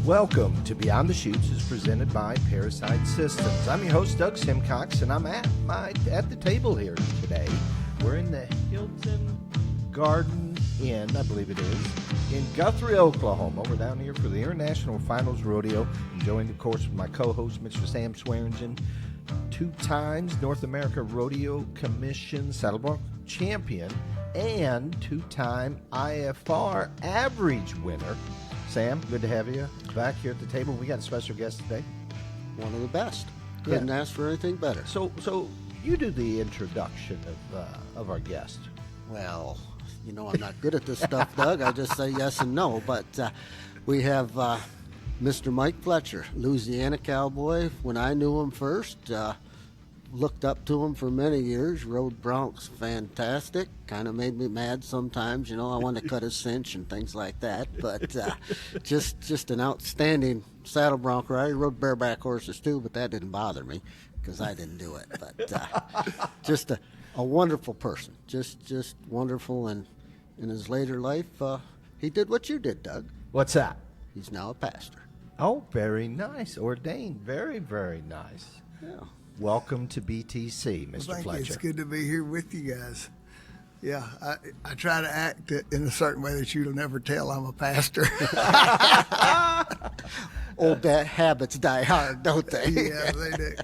Welcome to Beyond the Chutes is presented by Parasite Systems. I'm your host, Doug Simcox, and I'm at the table here today. We're in the Hilton Garden Inn, I believe it is, in Guthrie, Oklahoma. We're down here for the International Finals Rodeo, enjoying the course with my co-host, Mr. Sam Swearingen, 2 times North America Rodeo Commission Saddle Bronc Champion, and 2-time IFR Average winner. Sam, good to have you back here at the table. We got a special guest today. One of the best. Couldn't ask for anything better. So you do the introduction of our guest. Well, you know I'm not good at this stuff, Doug. I just say yes and no. But we have Mr. Mike Fletcher, Louisiana cowboy. When I knew him first, looked up to him for many years. Rode broncs fantastic. Kind of made me mad sometimes. You know, I wanted to cut his cinch and things like that. But just an outstanding saddle bronc rider. He rode bareback horses too, but that didn't bother me because I didn't do it. But just a wonderful person. Just wonderful. And in his later life, he did what you did, Doug. What's that? He's now a pastor. Oh, very nice. Ordained. Very, very nice. Yeah. Welcome to BTC, Mr. Thank Fletcher. you. It's good to be here with you guys. Yeah, I try to act in a certain way that you'll never tell I'm a pastor. Old bad habits die hard, don't they? Yeah, they do.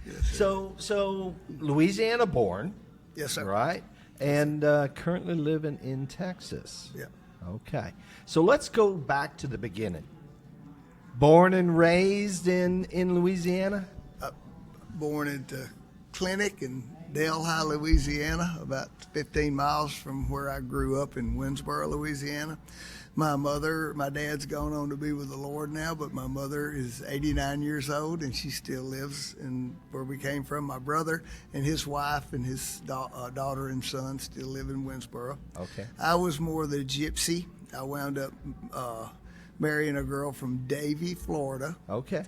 Yes, So Louisiana born. yes, sir. Right? And currently living in Texas. Yeah. Okay. So let's go back to the beginning. Born and raised in Louisiana? Born at the clinic in Delhi, Louisiana, about 15 miles from where I grew up in Winsboro, Louisiana. My dad's gone on to be with the Lord now, but my mother is 89 years old, and she still lives in where we came from. My brother and his wife and his daughter and son still live in Winsboro. Okay. I was more the gypsy. I wound up marrying a girl from Davie, Florida. Okay.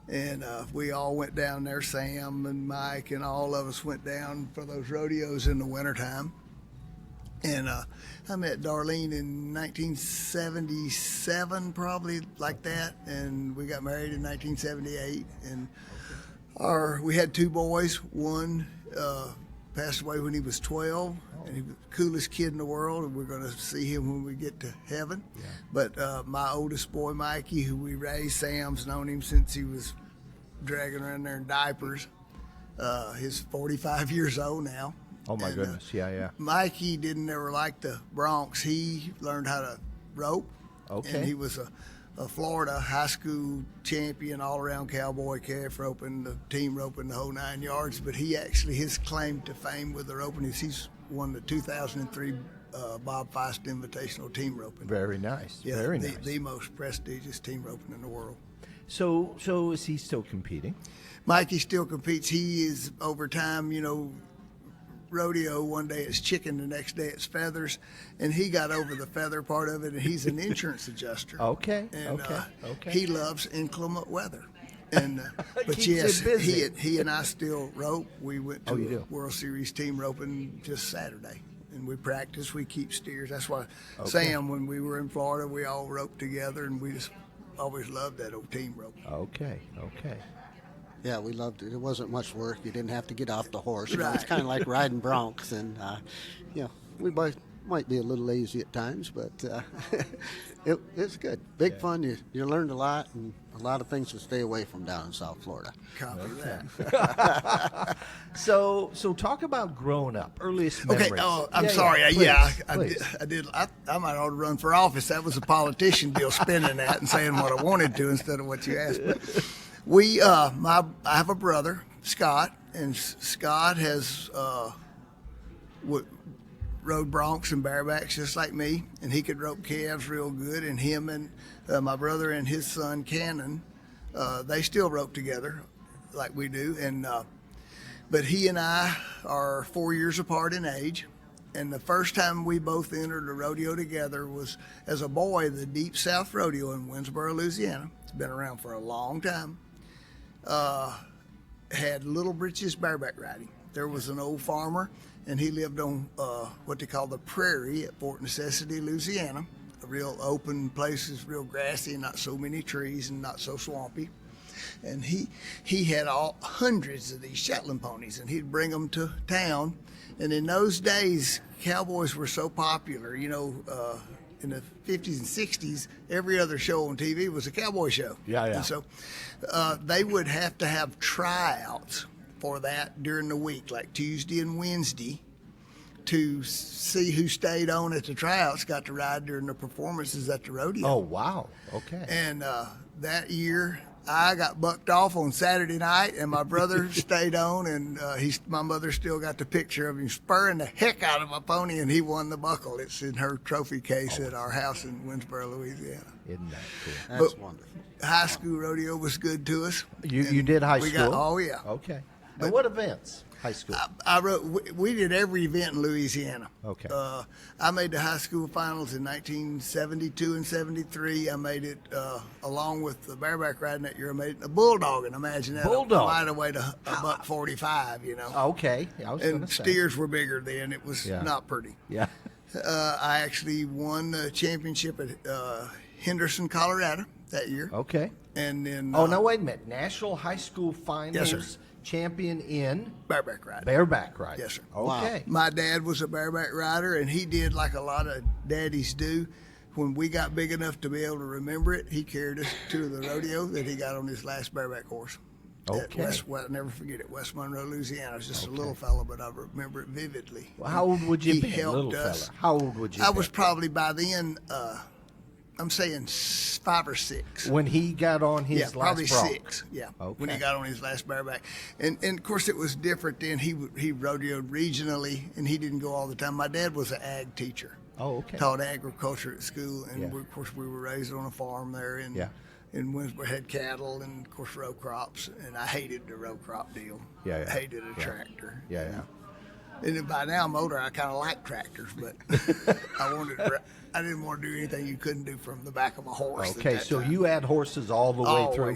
And we all went down there, Sam and Mike and all of us went down for those rodeos in the wintertime. And I met Darlene in 1977, probably like that. And we got married in 1978. And we had 2 boys. One passed away when he was 12. And he was the coolest kid in the world, and we're going to see him when we get to heaven. Yeah. But my oldest boy, Mikey, who we raised, Sam's known him since he was dragging around there in diapers. He's 45 years old now. Oh, my goodness. Yeah. Mikey didn't ever like the broncs. He learned how to rope. Okay. And he was a Florida high school champion, all-around cowboy, calf roping, the team roping, the whole 9 yards. But his claim to fame with the roping is he's won the 2003 Bob Feist Invitational team roping. Very nice. Yeah, Very nice. The most prestigious team roping in the world. So is he still competing? Mikey still competes. He is, over time, rodeo one day it's chicken, the next day it's feathers, and he got over the feather part of it, and he's an insurance adjuster. Okay. And Okay. he loves inclement weather. And but Keeps yes, him busy. he and I still rope. We went to you a do? World Series team roping just Saturday, and we practice. We keep steers. That's why Sam, when we were in Florida, we all roped together, and we just always loved that old team roping. Okay. Yeah, we loved it. It wasn't much work. You didn't have to get off the horse. You know, Right. it's kind of like riding broncs, and we both might be a little lazy at times, but it's good. Big fun. You learned a lot, and a lot of things to stay away from down in South Florida. Copy that. So talk about growing up, earliest memories. Okay. Oh, I'm Yeah, sorry. please. I did. I might ought to run for office. That was a politician deal, spinning that and saying what I wanted to instead of what you asked. But I have a brother, Scott, and Scott has rode broncs and barebacks just like me, and he could rope calves real good. And him and my brother and his son Cannon, they still rope together like we do. And but he and I are 4 years apart in age. And the first time we both entered a rodeo together was as a boy, the Deep South Rodeo in Winsboro, Louisiana. It's been around for a long time. Had Little Britches bareback riding. There was an old farmer, and he lived on what they call the prairie at Fort Necessity, Louisiana. real open places, real grassy, not so many trees and not so swampy. And he had hundreds of these Shetland ponies, and he'd bring them to town. And in those days, cowboys were so popular, in the 50s and 60s, every other show on TV was a cowboy show. Yeah. And so they would have to have tryouts for that during the week, like Tuesday and Wednesday, to see who stayed on at the tryouts got to ride during the performances at the rodeo. Oh, wow. Okay. And that year, I got bucked off on Saturday night, and my brother stayed on, and my mother still got the picture of him spurring the heck out of my pony, and he won the buckle. It's in her trophy case at our house in Winsboro, Louisiana. Isn't that cool? That's But wonderful. high school rodeo was good to us. You did high We school? got, oh, yeah. Okay. And what events? High school? We did every event in Louisiana. Okay. I made the high school finals in 1972 and 73. I made it along with the bareback riding that year. I made it in a bulldog, and imagine that. Bulldog. I might have weighed a buck 45, Okay. I was going And to say. steers were bigger then. It was Yeah. not pretty. Yeah. I actually won the championship at Henderson, Colorado that year. Okay. And then Oh, no, wait a minute. National High School Finals Yes, sir. champion in bareback riding. bareback riding. Yes, sir. Okay. My dad was a bareback rider, and he did like a lot of daddies do. When we got big enough to be able to remember it, he carried us to the rodeo that he got on his last bareback horse. Okay. I'll never forget it, West Monroe, Louisiana. I was just a little fella, but I remember it vividly. Well, how old would you He be, helped little us. fella? How old would you I be? was probably by then, I'm saying 5 or 6. When he got on his Yeah, last probably bronc. 6. Yeah, when Okay. he got on his last bareback, and of course it was different then. He rodeoed regionally, and he didn't go all the time. My dad was an ag teacher. Oh, okay. Taught agriculture at school, and Yeah. of course we were raised on a farm there, and Yeah. in Winsboro had cattle and of course row crops, and I hated the row crop deal. Yeah, yeah. Hated a Yeah. tractor. Yeah. And then by now I'm older, I kind of like tractors, but I didn't want to do anything you couldn't do from the back of a horse. at Okay, that so time. you had horses all the way through?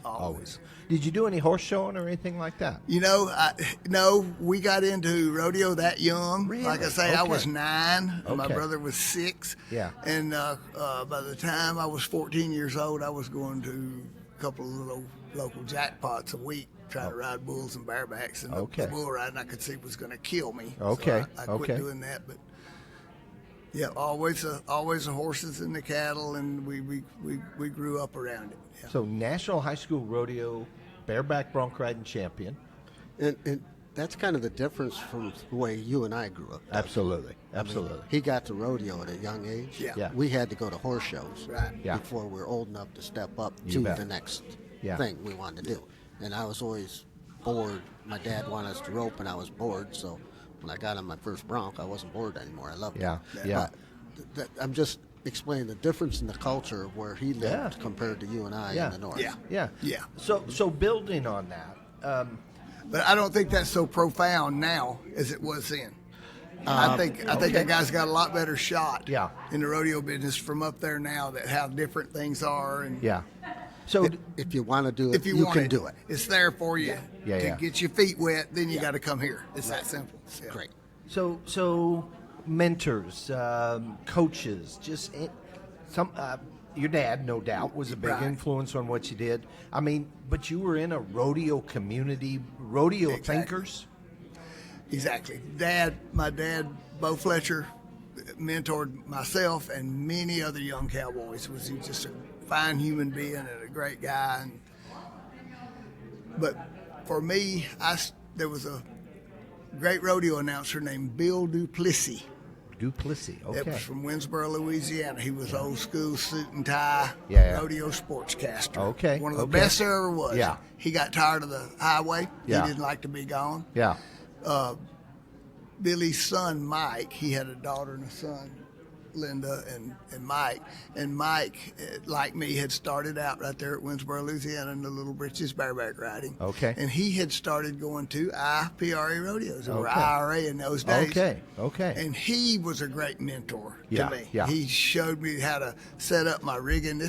Always. Did you do any horse showing or anything like that? No, we got into rodeo that young. Really? Like I say, I Okay. was 9, and my Okay. brother was 6. Yeah. And by the time I was 14 years old, I was going to a couple of little local jackpots a week, trying to ride bulls and barebacks. And Okay. the bull riding I could see was going to kill me. Okay, So I quit okay. doing that. But yeah, always the horses and the cattle, and we grew up around it. Yeah. So National High School Rodeo bareback bronc riding champion. And that's kind of the difference from the way you and I grew up. Absolutely. I mean, he got to rodeo at a young age. Yeah. We had to go to horse shows Right. Yeah. before we were old enough to step up You to bet. the next Yeah. thing we wanted to do. And I was always bored. My dad wanted us to rope, and I was bored. So when I got on my first bronc, I wasn't bored anymore. I loved Yeah, it. yeah. But I'm just explaining the difference in the culture of where he lived Yeah. compared to you and I Yeah. in the north. Yeah. Yeah. Yeah. So building on that, But I don't think that's so profound now as it was then. I think a guy's got a lot better shot Yeah. in the rodeo business from up there now, that how different things are, and yeah. So If you want to do it, if you want can do it. It's there for you Yeah, to yeah. get your feet wet. Then you got to come here. It's that simple. Yeah. Great. So mentors, coaches, just some. Your dad, no doubt, was a big Right. influence on what you did. I mean, but you were in a rodeo community, rodeo Exactly. thinkers. Exactly. My dad, Bo Fletcher, mentored myself and many other young cowboys. Was he just a fine human being and a great guy. But for me, there was a great rodeo announcer named Bill Duplessis. Duplessis, That okay. was from Winsboro, Louisiana. He was old school suit and tie, Yeah. rodeo sportscaster. Okay, One of the okay. best there ever was. Yeah. He got tired of the highway. Yeah. He didn't like to be gone. Yeah. Billy's son, Mike, he had a daughter and a son, Linda and Mike. And Mike, like me, had started out right there at Winsboro, Louisiana in the Little Britches bareback riding. Okay. And he had started going to IPRA rodeos, or Okay. IRA in those days. Okay. And he was a great mentor Yeah, to me. yeah. He showed me how to set up my rigging.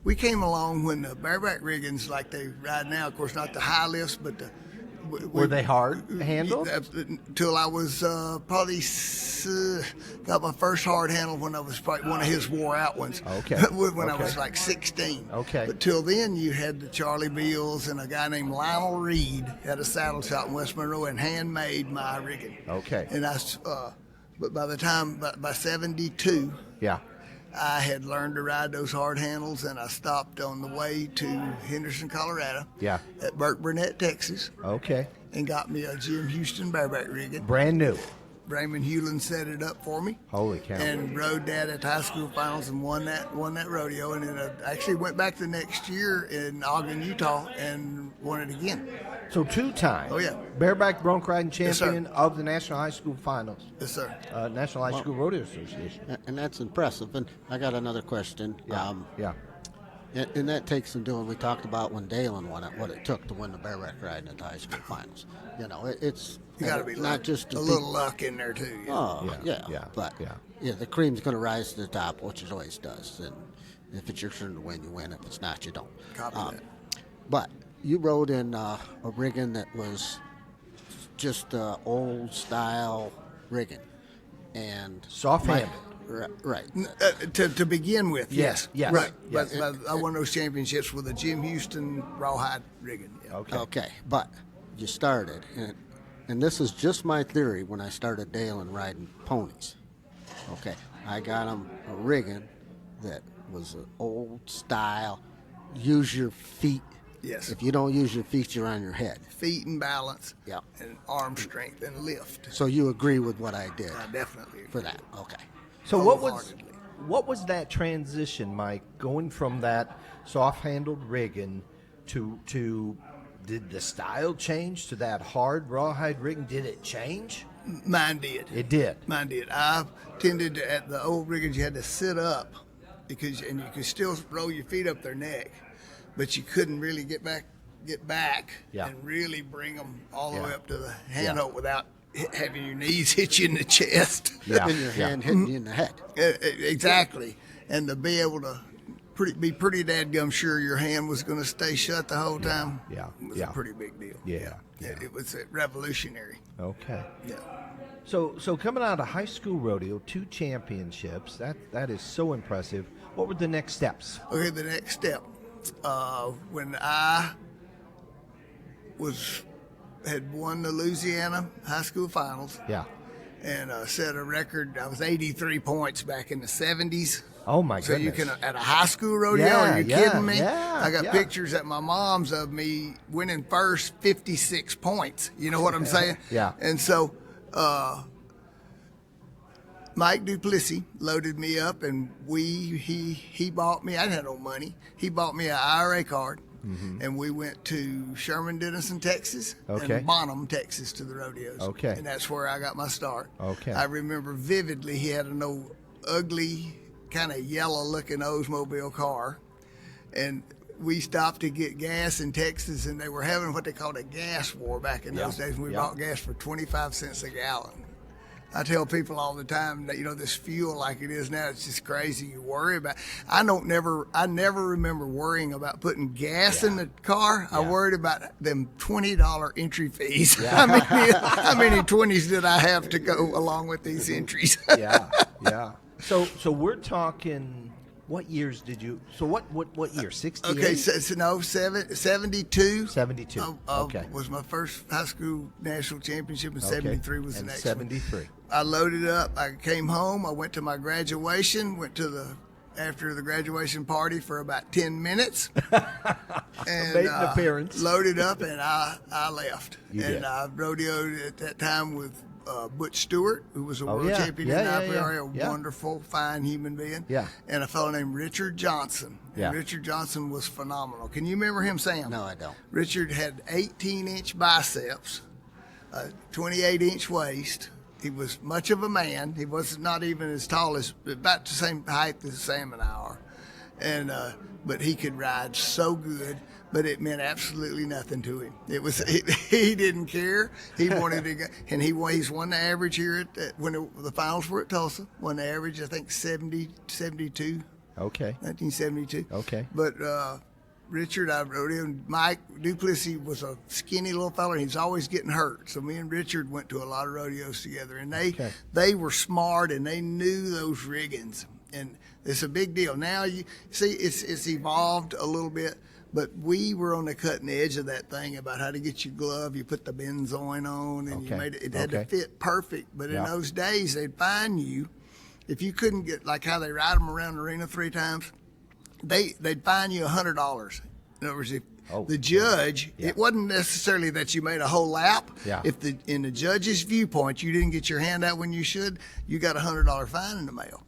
We came along when the bareback riggings like they ride now, of course not the high lifts, but the Were they hard handled? Till I was probably got my first hard handle when I was probably one of his wore out ones. Okay. When I was like 16. Okay. But till then, you had the Charlie Beals and a guy named Lionel Reed had a saddle shop in West Monroe and handmade my rigging. Okay. And but by the time by 72. Yeah. I had learned to ride those hard handles, and I stopped on the way to Henderson, Colorado. Yeah. At Burke Burnett, Texas. Okay. And got me a Jim Houston bareback rigging. Brand new. Raymond Hewlin set it up for me. Holy cow. And rode that at the high school finals and won that rodeo. And then I actually went back the next year in Ogden, Utah, and won it again. So 2-time. Oh, yeah. Bareback bronc riding Yes, sir. champion of the National High School Finals. Yes, sir. National High School Rodeo Association. And that's impressive. And I got another question. Yeah. And that takes some doing. We talked about when Dalen won it, what it took to win the bareback riding at the high school finals. You know, it's You got to be not just a little luck in there, too. You know? Oh, yeah. But the cream's going to rise to the top, which it always does. And if it's your turn to win, you win. If it's not, you don't. Copy that. But you rode in a rigging that was just old style rigging, and Soft-handed. Right. To begin with, yes. Yes. Right. Yes. But I won those championships with a Jim Houston rawhide rigging. Yeah. Okay. But you started, and this is just my theory when I started Dalen riding ponies. Okay. I got him a rigging that was an old style, use your feet. Yes. If you don't use your feet, you're on your head. Feet and balance. Yeah. And arm strength and lift. So you agree with what I did I definitely agree. for that? Okay. So Wholeheartedly. what was that transition, Mike, going from that soft-handled rigging to did the style change to that hard rawhide rigging? Did it change? Mine did. It did. Mine did. I tended to, at the old riggings, you had to sit up and you could still roll your feet up their neck, but you couldn't really get back Yeah. and really bring them all the Yeah. way up to the handhold without having your knees hit you in the chest. Yeah. And your hand hitting you in the head. Exactly. And to be able to be pretty dadgum sure your hand was going to stay shut the whole time was a pretty big deal. Yeah. It was revolutionary. Okay. Yeah. So coming out of high school rodeo, 2 championships, that is so impressive. What were the next steps? Okay, the next step. When I had won the Louisiana high school finals Yeah. and set a record, I was 83 points back in the 70s. Oh my So goodness. you can at a high school rodeo? Yeah, Are you yeah, kidding me? yeah, I got yeah. pictures at my mom's of me winning first, 56 points. You know what I'm saying? Yeah. And so Mike Duplessis loaded me up, and he bought me. I didn't have no money. He bought me an IRA card, and we went to Sherman Denison, Texas, Okay. and Bonham, Texas, to the rodeos. Okay. And that's where I got my start. Okay. I remember vividly he had an old ugly, kind of yellow-looking Oldsmobile car, and we stopped to get gas in Texas, and they were having what they called a gas war back in those days. And we bought gas for 25 cents a gallon. I tell people all the time that, this fuel like it is now, it's just crazy. You worry about. I never remember worrying about putting gas in the car. I worried about them $20 entry fees. How many 20s did I have to go along with these entries? Yeah. So we're talking. What years did you? So what year? 68. Okay, no, 72. 72. Okay. Was my first high school national championship, and Okay. 73 was the And next 73. one. I loaded up. I came home. I went to my graduation. After the graduation party for about 10 minutes. And Made an appearance. Loaded up, and I left. You and did. I rodeoed at that time with Butch Stewart, who was a world yeah. champion Yeah, in yeah, IPRA, yeah. a wonderful, fine human being. Yeah. And a fellow named Richard Johnson. And Yeah. Richard Johnson was phenomenal. Can you remember him, Sam? No, I don't. Richard had 18-inch biceps, a 28-inch waist. He was much of a man. He was not even as tall as, about the same height as Sam and I are. And but he could ride so good, but it meant absolutely nothing to him. It was he didn't care. He wanted to go, and he's won the average here when the finals were at Tulsa. Won the average, I think 72. Okay. 1972. Okay. But Richard, I rodeoed, and Mike Duplessis was a skinny little fella, and he's always getting hurt. So me and Richard went to a lot of rodeos together, and they were smart, and they knew those riggings, and it's a big deal. Now you see, it's evolved a little bit, but we were on the cutting edge of that thing about how to get your glove. You put the benzoin on, and you made it had to fit perfect. But in those days, they'd fine you if you couldn't get, like how they ride them around the arena 3 times. They'd fine you $100. In other words, if the judge, it wasn't necessarily that you made a whole lap. If in the judge's viewpoint you didn't get your hand out when you should, you got a $100 fine in the mail.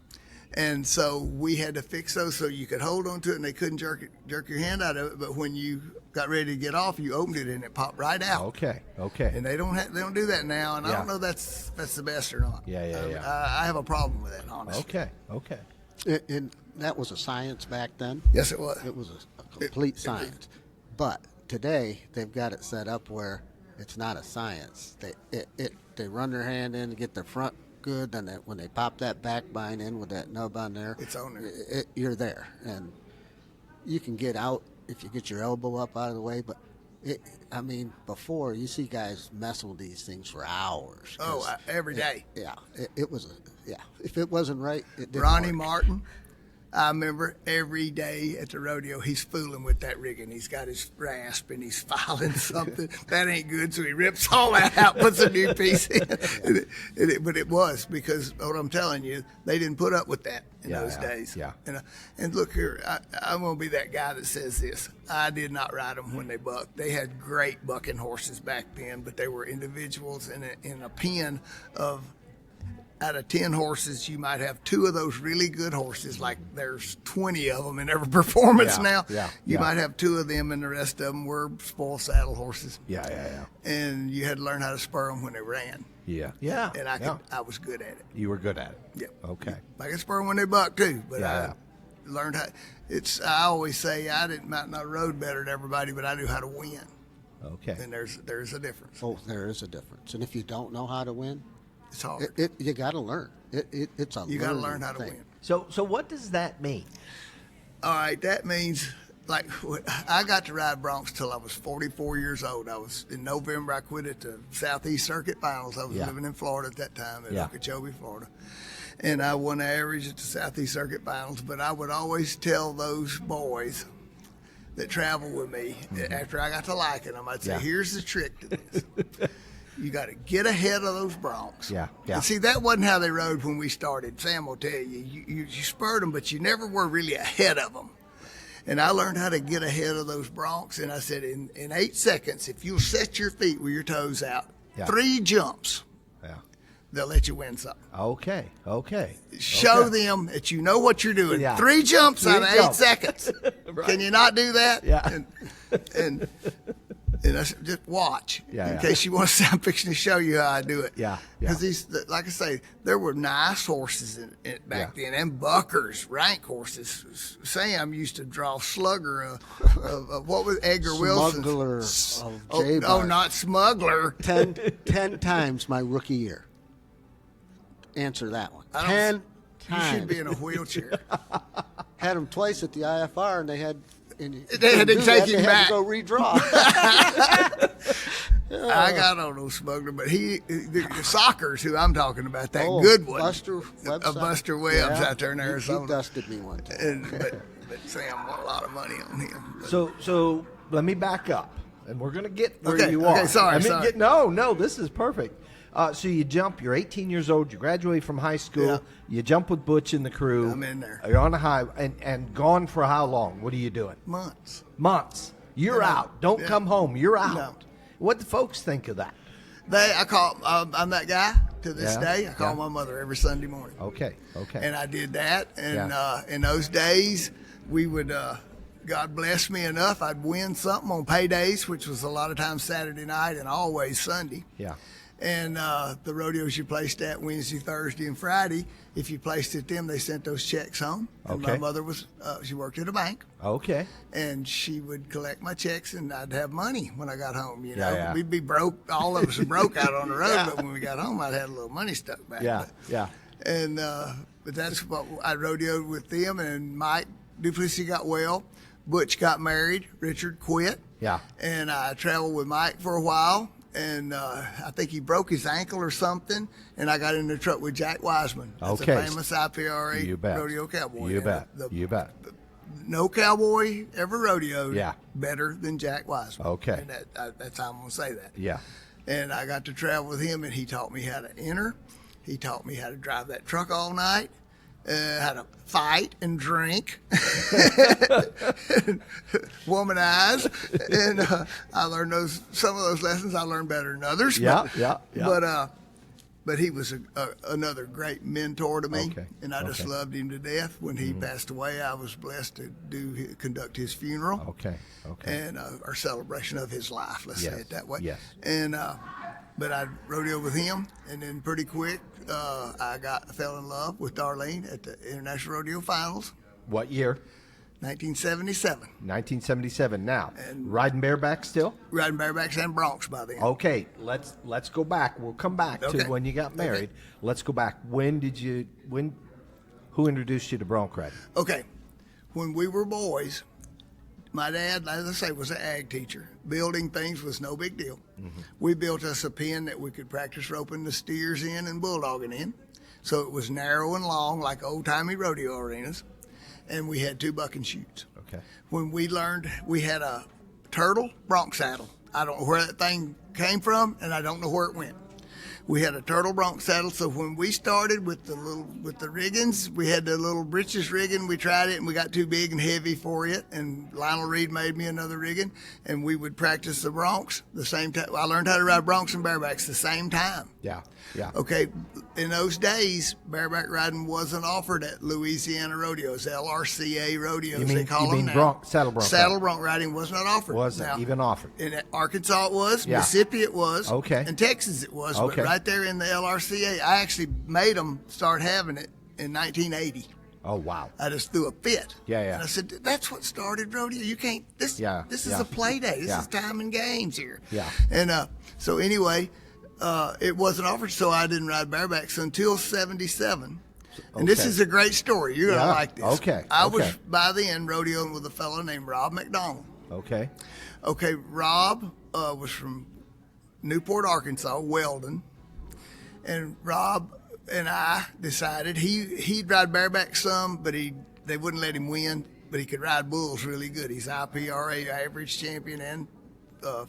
And so we had to fix those so you could hold on to it, and they couldn't jerk your hand out of it. But when you got ready to get off, you opened it and it popped right out. Okay. And they don't do that now, and I don't know if that's the best or not. I have a problem with that, honestly. Okay. And that was a science back then. Yes, it was. It was a complete science. But today they've got it set up where it's not a science. They run their hand in to get their front good, then when they pop that back bind in with that nub on there, it's on there. You're there, and you can get out if you get your elbow up out of the way. But before you see guys messing with these things for hours. Every day. It was If it wasn't right, it didn't Ronnie work. Martin. I remember every day at the rodeo, he's fooling with that rigging. He's got his rasp and he's filing something. That ain't good, so he rips all that out, puts a new piece in. But it was because, what I'm telling you, they didn't put up with that in those days. And look here, I'm going to be that guy that says this. I did not ride them when they bucked. They had great bucking horses back then, but they were individuals in a pen of, out of 10 horses, you might have 2 of those really good horses, like there's 20 of them in every performance now. You might have 2 of them, and the rest of them were spoiled saddle horses. And you had to learn how to spur them when they ran. And I was good at it. You were good at it. Yeah. Okay. I could spur them when they bucked too, but I learned how. I always say I might not rode better than everybody, but I knew how to win. Okay. And there's a difference. Oh, there is a difference. And if you don't know how to win, it's hard. You got to learn. It's a you got to learn how to thing. win. So what does that mean? All right, that means, like, I got to ride broncs till I was 44 years old. I was in November. I quit at the Southeast Circuit Finals. I was living in Florida at that time, in Okeechobee, Florida, and I won the average at the Southeast Circuit Finals. But I would always tell those boys that traveled with me after I got to liking them, I'd say, "Here's the trick to this." You got to get ahead of those broncs. And see, that wasn't how they rode when we started. Sam will tell you. You spurred them, but you never were really ahead of them. And I learned how to get ahead of those broncs. And I said, in 8 seconds, if you'll set your feet with your toes out, 3 jumps, they'll let you win something. Okay. Show them that you know what you're doing. 3 jumps out of 8 seconds. Can you not do that? And I said, just watch in case you want to see. I'm fixing to show you how I do it. Because these, like I say, there were nice horses back then, and buckers, rank horses. Sam used to draw Slugger of what was Edgar Wilson? Smuggler of J-Bar. Oh, not Smuggler. 10 times my rookie year. Answer that one. 10 times. You should be in a wheelchair. Had him twice at the IFR, and they had to take him back. Had to go redraw. I got on those Smuggler, but the Sockers, who I'm talking about, that good one, Buster Webb's out there in Arizona. He dusted me one time. But Sam won a lot of money on him. So let me back up, and we're going to get where you are. Okay, sorry. No, this is perfect. So you jump, you're 18 years old, you graduate from high school, you jump with Butch and the crew. I'm in there. You're on the highway, and gone for how long? What are you doing? Months. You're out. Don't come home. You're out. No. What do folks think of that? I'm that guy to this day. I call my mother every Sunday morning. Okay. And I did that, and in those days, we would, God bless me enough, I'd win something on paydays, which was a lot of times Saturday night and always Sunday. And the rodeos you placed at Wednesday, Thursday, and Friday, if you placed at them, they sent those checks home. And my mother she worked at a bank. And she would collect my checks, and I'd have money when I got home. You know, we'd be broke. All of us were broke out on the road, but when we got home, I'd have a little money stuck back. And but that's what I rodeoed with them, and Mike Duplessis got well. Butch got married. Richard quit. Yeah. And I traveled with Mike for a while. And I think he broke his ankle or something. And I got in the truck with Jack Wiseman. That's Okay. a famous IPRA You bet. rodeo cowboy. You bet. The- You bet. No cowboy ever rodeoed Yeah. better than Jack Wiseman. Okay. And that's how I'm going to say that. Yeah. And I got to travel with him, and he taught me how to enter. He taught me how to drive that truck all night, how to fight and drink, womanize. And I learned some of those lessons I learned better than others. Yeah, yeah. But he was another great mentor to me, Okay, and I just okay. loved him to death. When he passed away, I was blessed to conduct his funeral. Okay. Okay. And our celebration of his life, let's Yes, say it that way. yes. And but I rodeoed with him, and then pretty quick I fell in love with Darlene at the International Rodeo Finals, What year? 1977. 1977. Now, And- riding bareback still? Riding barebacks and broncs by then. Okay, let's go back. We'll come back to Okay. when you got married. Let's go back. Who introduced you to bronc riding? Okay, when we were boys, my dad, as I say, was an ag teacher. Building things was no big deal. We built us a pen that we could practice roping the steers in and bulldogging in. So it was narrow and long like old-timey rodeo arenas. And we had 2 bucking chutes. Okay. When we learned, we had a turtle bronc saddle. I don't know where that thing came from, and I don't know where it went. We had a turtle bronc saddle, so when we started with the riggings, we had the little breeches rigging. We tried it, and we got too big and heavy for it. And Lionel Reed made me another rigging, and we would practice the broncs the same time. I learned how to ride broncs and barebacks the same time. Yeah. Yeah. Okay, in those days, bareback riding wasn't offered at Louisiana rodeos, LRCA rodeos, they call them now. Saddle bronc? Saddle bronc riding was not offered. Wasn't Now, even offered. in Arkansas it was, Yeah. Mississippi it was, Okay. and Texas it was. Okay. But right there in the LRCA, I actually made them start having it in 1980. Oh wow. I just threw a fit. Yeah, yeah. And I said, that's what started rodeo. You can't, this is yeah. a play day. This Yeah. is time and games here. Yeah. And so anyway, it wasn't offered, so I didn't ride barebacks until 77. And this Okay. is a great story. You're going to Yeah. like this. Okay. I Okay. was, by then, rodeoing with a fellow named Rob McDonald. Okay. Okay, Rob was from Newport, Arkansas, Weldon. And Rob and I decided he'd ride bareback some, but they wouldn't let him win, but he could ride bulls really good. He's IPRA average champion and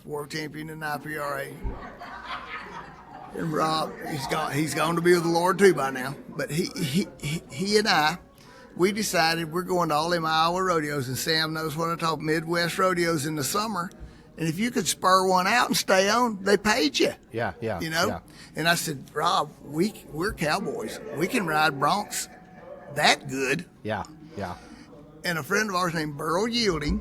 world champion in IPRA. And Rob, he's gone to be with the Lord too by now. But he and I, we decided we're going to all them Iowa rodeos, and Sam knows what I talk, Midwest rodeos in the summer. And if you could spur one out and stay on, they paid you. Yeah. Yeah. You know? Yeah. And I said, Rob, we're cowboys. We can ride broncs that good. Yeah. Yeah. And a friend of ours named Burl Yielding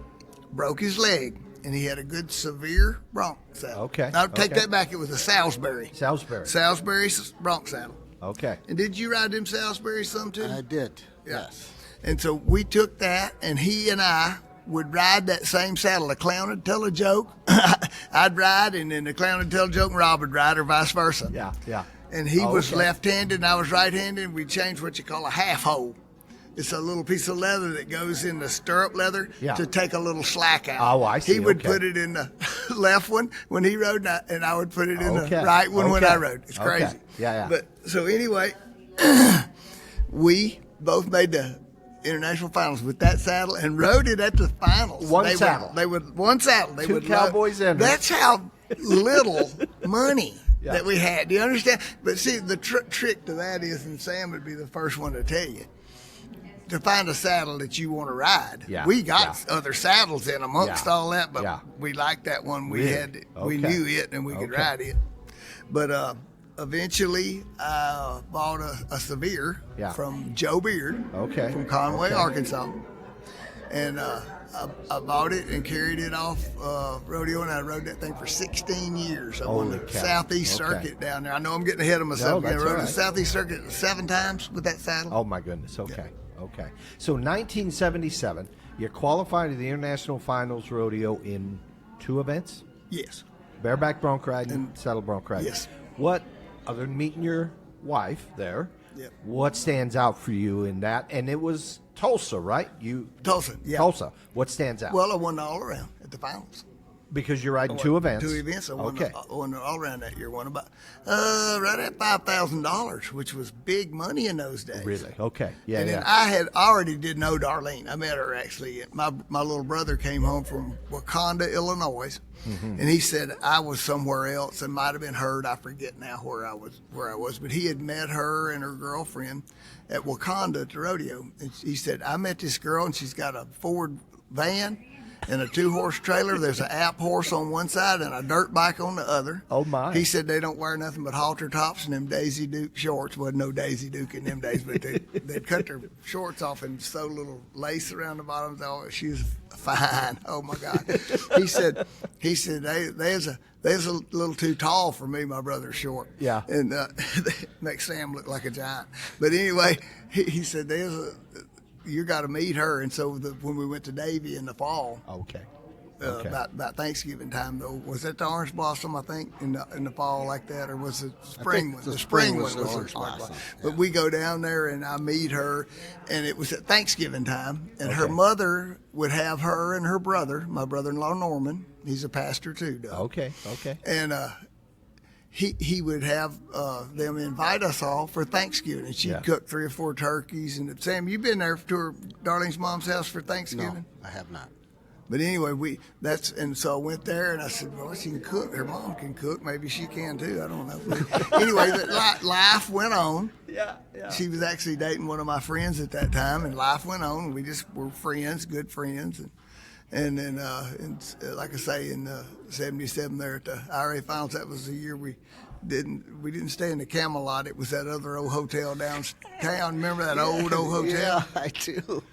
broke his leg, and he had a good severe bronc saddle. Okay, I'll take okay. that back. It was a Salisbury. Salisbury. Bronc saddle. Okay. And did you ride them Salisbury some too? I did. Yeah. Yes. And so we took that, and he and I would ride that same saddle. The clown would tell a joke, I'd ride, and then the clown would tell a joke, and Rob would ride, or vice versa. Yeah. Yeah. And he was Okay. left-handed, and I was right-handed, and we changed what you call a half hole. It's a little piece of leather that goes in the stirrup leather Yeah. to take a little slack out. Oh, I see. He would Okay. put it in the left one when he rode, and I would put it in Okay. the right one when Okay. I rode. It's Okay. crazy. Yeah, yeah. But so anyway, we both made the international finals with that saddle and rode it at the finals. One They saddle. one saddle. They Two would cowboys in it. That's how little money Yeah. that we had. Do you understand? But see, the trick to that is, and Sam would be the first one to tell you, to find a saddle that you want to ride. Yeah, We got other saddles in amongst Yeah. all that, but Yeah. we liked that one. We Really? had it. We Okay. knew it, and we could Okay. ride it. But eventually, I bought a Severe Yeah. from Joe Beard, Okay. from Conway, Okay. Arkansas, and I bought it and carried it off rodeo, and I rode that thing for 16 years. I won Holy the cow. Southeast Okay. Circuit down there. I know I'm getting ahead of myself. No, I that's rode all the right. Southeast Circuit 7 times with that saddle. Oh my goodness. Okay. Okay. So 1977, you qualified to the International Finals Rodeo in 2 events: Yes. bareback bronc riding and saddle bronc riding. Yes. What, other than meeting your wife there. Yep. What stands out for you in that? And it was Tulsa, right? Tulsa, yeah. Tulsa. What stands out? Well, I won the all-around at the finals. Because you're riding two events. Two events. I won, okay. Won the all-around that year. Won about right at $5,000, which was big money in those days. Really? Okay. Yeah, and yeah. then I already did know Darlene. I met her actually. My little brother came home from Wakanda, Illinois, and he said I was somewhere else. It might have been her. I forget now where I was. But he had met her and her girlfriend at Wakanda at the rodeo. And he said, I met this girl, and she's got a Ford van and a 2-horse trailer. There's an app horse on one side and a dirt bike on the other. Oh, my. He said they don't wear nothing but halter tops and them Daisy Duke shorts. Wasn't no Daisy Duke in them days, but they'd cut their shorts off and sew little lace around the bottoms. Oh, she was fine. Oh, my God. He said there's a little too tall for me. My brother's short. Yeah. And makes Sam look like a giant. But anyway, he said you got to meet her. And so when we went to Davie in the fall, Okay. about Thanksgiving time though, was that the orange blossom? I think in the fall like that, or was it spring one? the spring spring one was the was orange blossom. But we go down there and I meet her, and it was at Thanksgiving time, and her Okay. mother would have her and her brother, my brother-in-law Norman. He's a pastor too, Doug. Okay. And he would have them invite us all for Thanksgiving, and she'd Yeah. cook 3 or 4 turkeys. And Sam, you been there to her Darlene's mom's house for No, Thanksgiving? I have not. But anyway, so I went there and I said, well, she can cook. Her mom can cook. Maybe she can too. I don't know. But anyway, life went on. Yeah. She was actually dating one of my friends at that time, and life went on. We just were friends, good friends. And then, like I say, in '77 there at the IRA finals, that was the year we didn't stay in the Camelot. It was that other old hotel downtown. Remember that old hotel? Yeah, I do.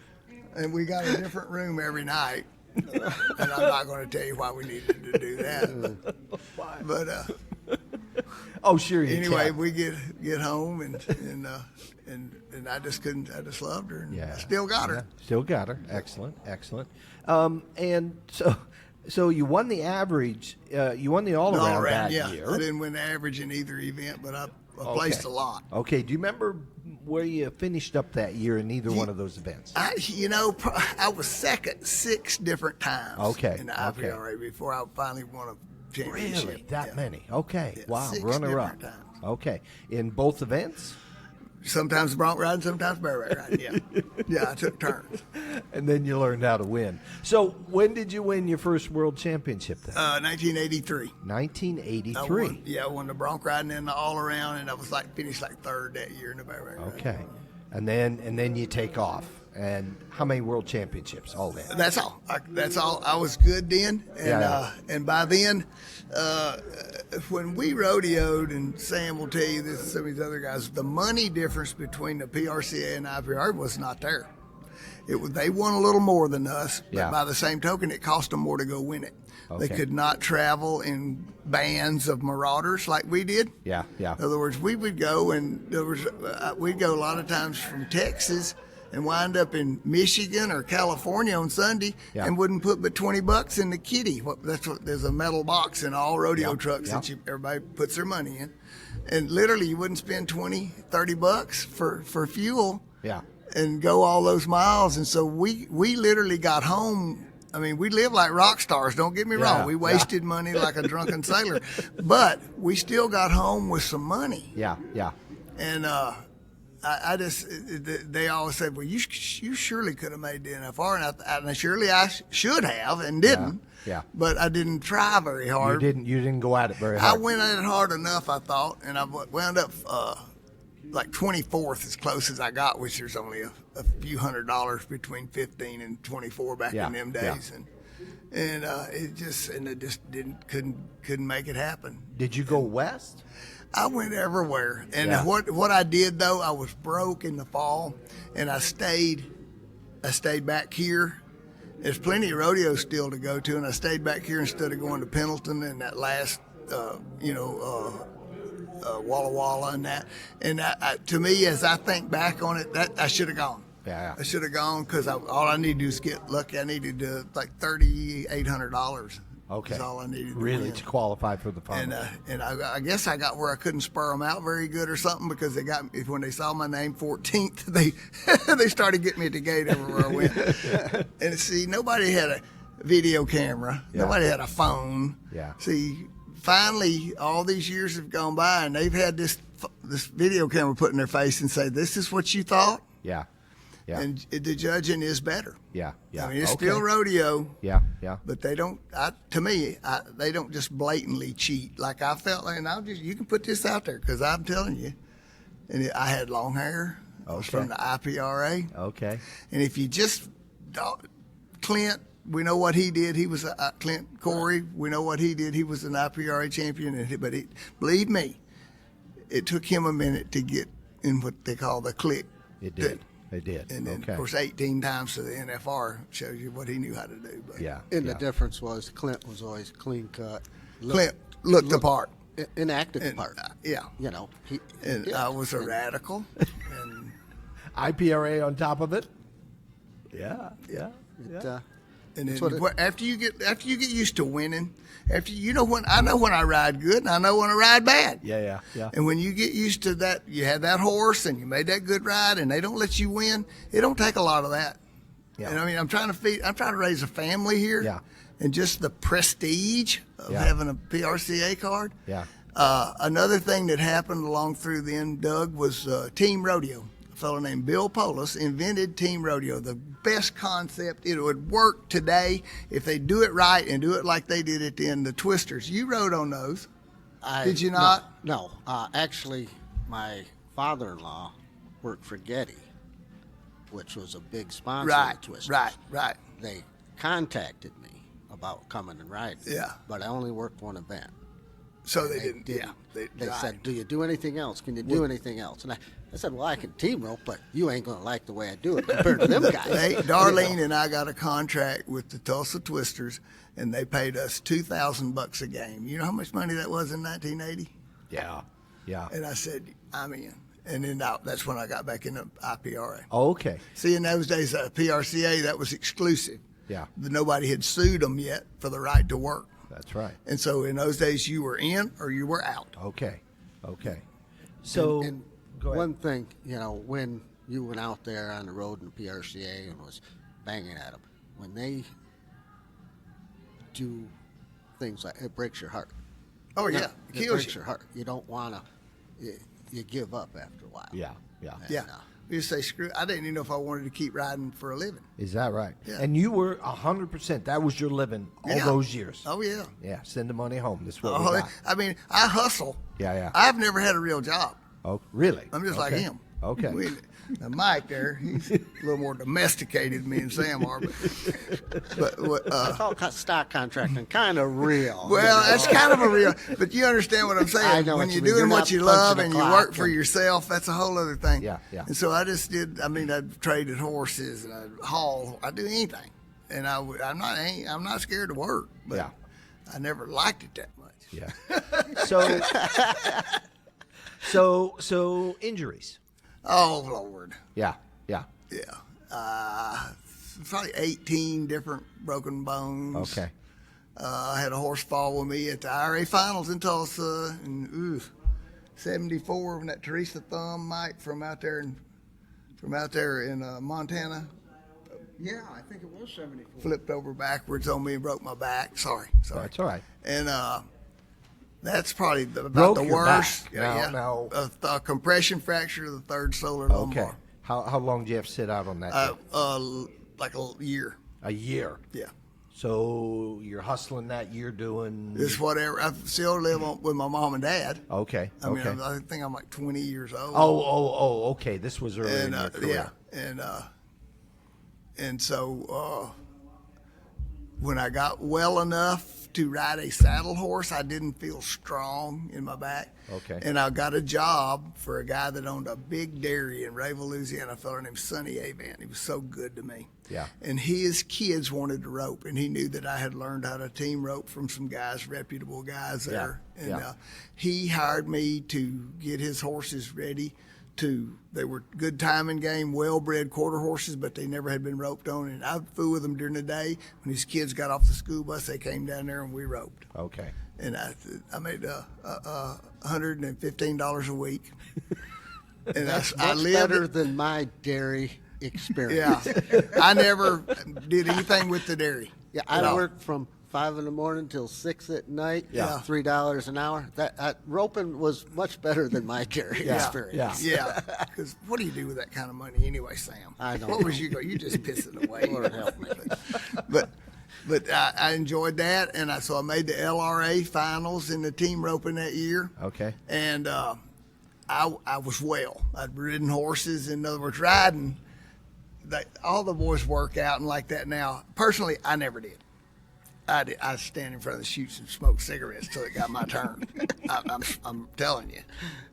And we got a different room every night. And I'm not going to tell you why we needed to do that. But Oh, sure. You anyway, can. we get home and I just loved her, and I still got her. Yeah, still got her. Excellent. And so you won the average. You won the all around that yeah. year. I didn't win the average in either event, but I placed a lot. Okay. Do you remember where you finished up that year in either one of those events? I was second 6 different times. Okay, In the IPRA before I finally won a championship. Really? That Yeah. many? Okay. Yeah, Wow. 6 Runner up. different times. Okay. In both events? Sometimes bronc riding, sometimes bareback riding. Yeah, yeah. I took turns. And then you learned how to win. So when did you win your first world championship then? 1983. 1983. I won the bronc riding and the all around, and I was finished third that year in the bareback riding. Okay. And then you take off. And how many world championships? All in. That's all. That's all. I was good then, and Yeah. And by then, when we rodeoed, and Sam will tell you this, and some of these other guys, the money difference between the PRCA and IPRA was not there. They won a little more than us, but Yeah. by the same token, it cost them more to go win it. Okay. They could not travel in bands of marauders like we did. Yeah. In other words, we would go, and we'd go a lot of times from Texas and wind up in Michigan or California on Sunday, Yeah. and wouldn't put but $20 in the kitty. There's a metal box in all rodeo Yeah. trucks Yeah. that everybody puts their money in, and literally you wouldn't spend $20-30 for fuel. Yeah. And go all those miles, and so we literally got home. I mean, we lived like rock stars. Don't get me Yeah, wrong. We wasted money like a drunken sailor, but we still got home with some money. Yeah. And I just, they always said, well, you surely could have made the NFR, and surely I should have, and didn't. Yeah. But I didn't try very hard. You didn't go at it very I hard. went at it hard enough, I thought, and I wound up 24th as close as I got, which there's only a few $100s between 15 and 24 back in them days, and it just couldn't make it happen. Did you go west? I went everywhere, and what I did though, I was broke in the fall, and I stayed back here. There's plenty of rodeos still to go to, and I stayed back here instead of going to Pendleton and that last, Walla Walla and that. And to me, as I think back on it, that I should have gone. Yeah. I should have gone because all I needed to do is get lucky. I needed $3,800 Okay. Is all I needed. Really, to to qualify for the final. And I guess I got where I couldn't spur them out very good or something, because they got me, when they saw my name 14th, they started getting me at the gate everywhere I went. And see, nobody had a video camera. Yeah. Nobody had a phone. Yeah. See, finally, all these years have gone by, and they've had this video camera put in their face and say, "This is what you thought." Yeah. Yeah. And the judging is better. Yeah. Yeah. I mean, it's Okay. still rodeo. Yeah. Yeah. But they don't. They don't just blatantly cheat. Like I felt, and you can put this out there, because I'm telling you, and I had long hair. I was Okay. from the IPRA. Okay. And if you just Clint, we know what he did. He was Clint Corey. We know what he did. He was an IPRA champion. Believe me, it took him a minute to get in what they call the click. It did. It did. And then, okay. of course, 18 times to the NFR shows you what he knew how to do. But Yeah. And yeah. the difference was Clint was always clean cut. Clint looked the part. An active And, part. yeah. You know, And yeah. I was a radical. And IPRA on top of it. Yeah. Yeah. It, and That's then what after you get used to winning, I know when I ride good, and I know when I ride bad. Yeah. Yeah. Yeah. And when you get used to that, you had that horse and you made that good ride, and they don't let you win. It don't take a lot of that. Yeah. And I mean, I'm trying to raise a family here. Yeah. And just the prestige of Yeah. having a PRCA card. Yeah. Another thing that happened along through then, Doug, was Team Rodeo. A fellow named Bill Polis invented Team Rodeo, the best concept. It would work today if they do it right and do it like they did it then. The Twisters, you rode on those. Did you not? No. Actually, my father-in-law worked for Getty, which was a big sponsor Right, of Twisters. right. They contacted me about coming and riding. Yeah. But I only worked one event. So they didn't. didn't. Yeah. They right. said, "Do you do anything else? Can you do anything else?" And I said, "Well, I can team rope, but you ain't going to like the way I do it compared to them guys." Darlene and I got a contract with the Tulsa Twisters, and they paid us $2,000 a game. You know how much money that was in 1980? Yeah. Yeah. And I said, I'm in. And then that's when I got back in the IPRA. Oh, okay. See, in those days, PRCA, that was exclusive. Yeah. Nobody had sued them yet for the right to work. That's right. And so in those days, you were in or you were out. Okay. Okay. So And go ahead. one thing, when you went out there on the road in the PRCA and was banging at them, when they do things like it breaks your heart. Oh, yeah. No, It it kills breaks you. your heart. You don't want to. You give up after a while. Yeah. Yeah. And, Yeah. We just say, screw it. I didn't even know if I wanted to keep riding for a living. Is that right? Yeah. And you were 100%. That was your living all Yeah. those years. Oh, yeah. Yeah. Send the money home. That's what we Oh, got. I mean, I hustle. Yeah. Yeah. I've never had a real job. Oh, really? I'm just like Okay. him. Okay. Now Mike there, he's a little more domesticated than me and Sam are. But I call stock contracting kind of real. well, that's kind of a real. But you understand what I'm saying. I know when what you're you mean. doing You're what not you love punching and a you clock work for and- yourself, that's a whole other thing. Yeah, yeah. And so I just did. I mean, I traded horses and I haul. I do anything, and I'm not scared to work. But Yeah. I never liked it that much. Yeah. So injuries. Oh Lord. Yeah. Yeah. Yeah. Probably 18 different broken bones. Okay. I had a horse fall with me at the IRA finals in Tulsa, and 74 when that Teresa Thumb Mike from out there in Montana Yeah, I think it was 74. flipped over backwards on me and broke my back. Sorry. That's all right. And that's probably about Broke the your worst. back. Now- A compression fracture of the third solar Okay. lumbar. How long do you have to sit out on that? Like a year. A year. Yeah. So you're hustling that year doing. It's whatever. I still live with my mom and dad. Okay. I mean, okay. I think I'm like 20 years old. Oh. Okay. This was early in and your career. and so when I got well enough to ride a saddle horse, I didn't feel strong in my back. Okay. And I got a job for a guy that owned a big dairy in Rayville, Louisiana, a fellow named Sonny Avant. He was so good to me. Yeah. And his kids wanted to rope, and he knew that I had learned how to team rope from some guys, reputable guys there. Yeah. And Yeah. he hired me to get his horses ready They were good timing game, well-bred quarter horses, but they never had been roped on. And I'd fool with them during the day. When these kids got off the school bus, they came down there and we roped. Okay. And I made $115 a week. And I lived better than my dairy experience. Yeah, I never did anything with the dairy. Yeah, I worked from 5 in the morning till 6 at night. Yeah. $3 an hour. That roping was much better than my dairy experience. Yeah, because what do you do with that kind of money anyway, Sam? I don't What know. was you go? You just piss it away. Lord help me. But I enjoyed that, and so I made the LRA finals in the team roping that year. Okay. And I was well. I'd ridden horses. In other words, riding. All the boys work out and like that now. Personally, I never did. I'd stand in front of the chutes and smoke cigarettes till it got my turn. I'm telling you.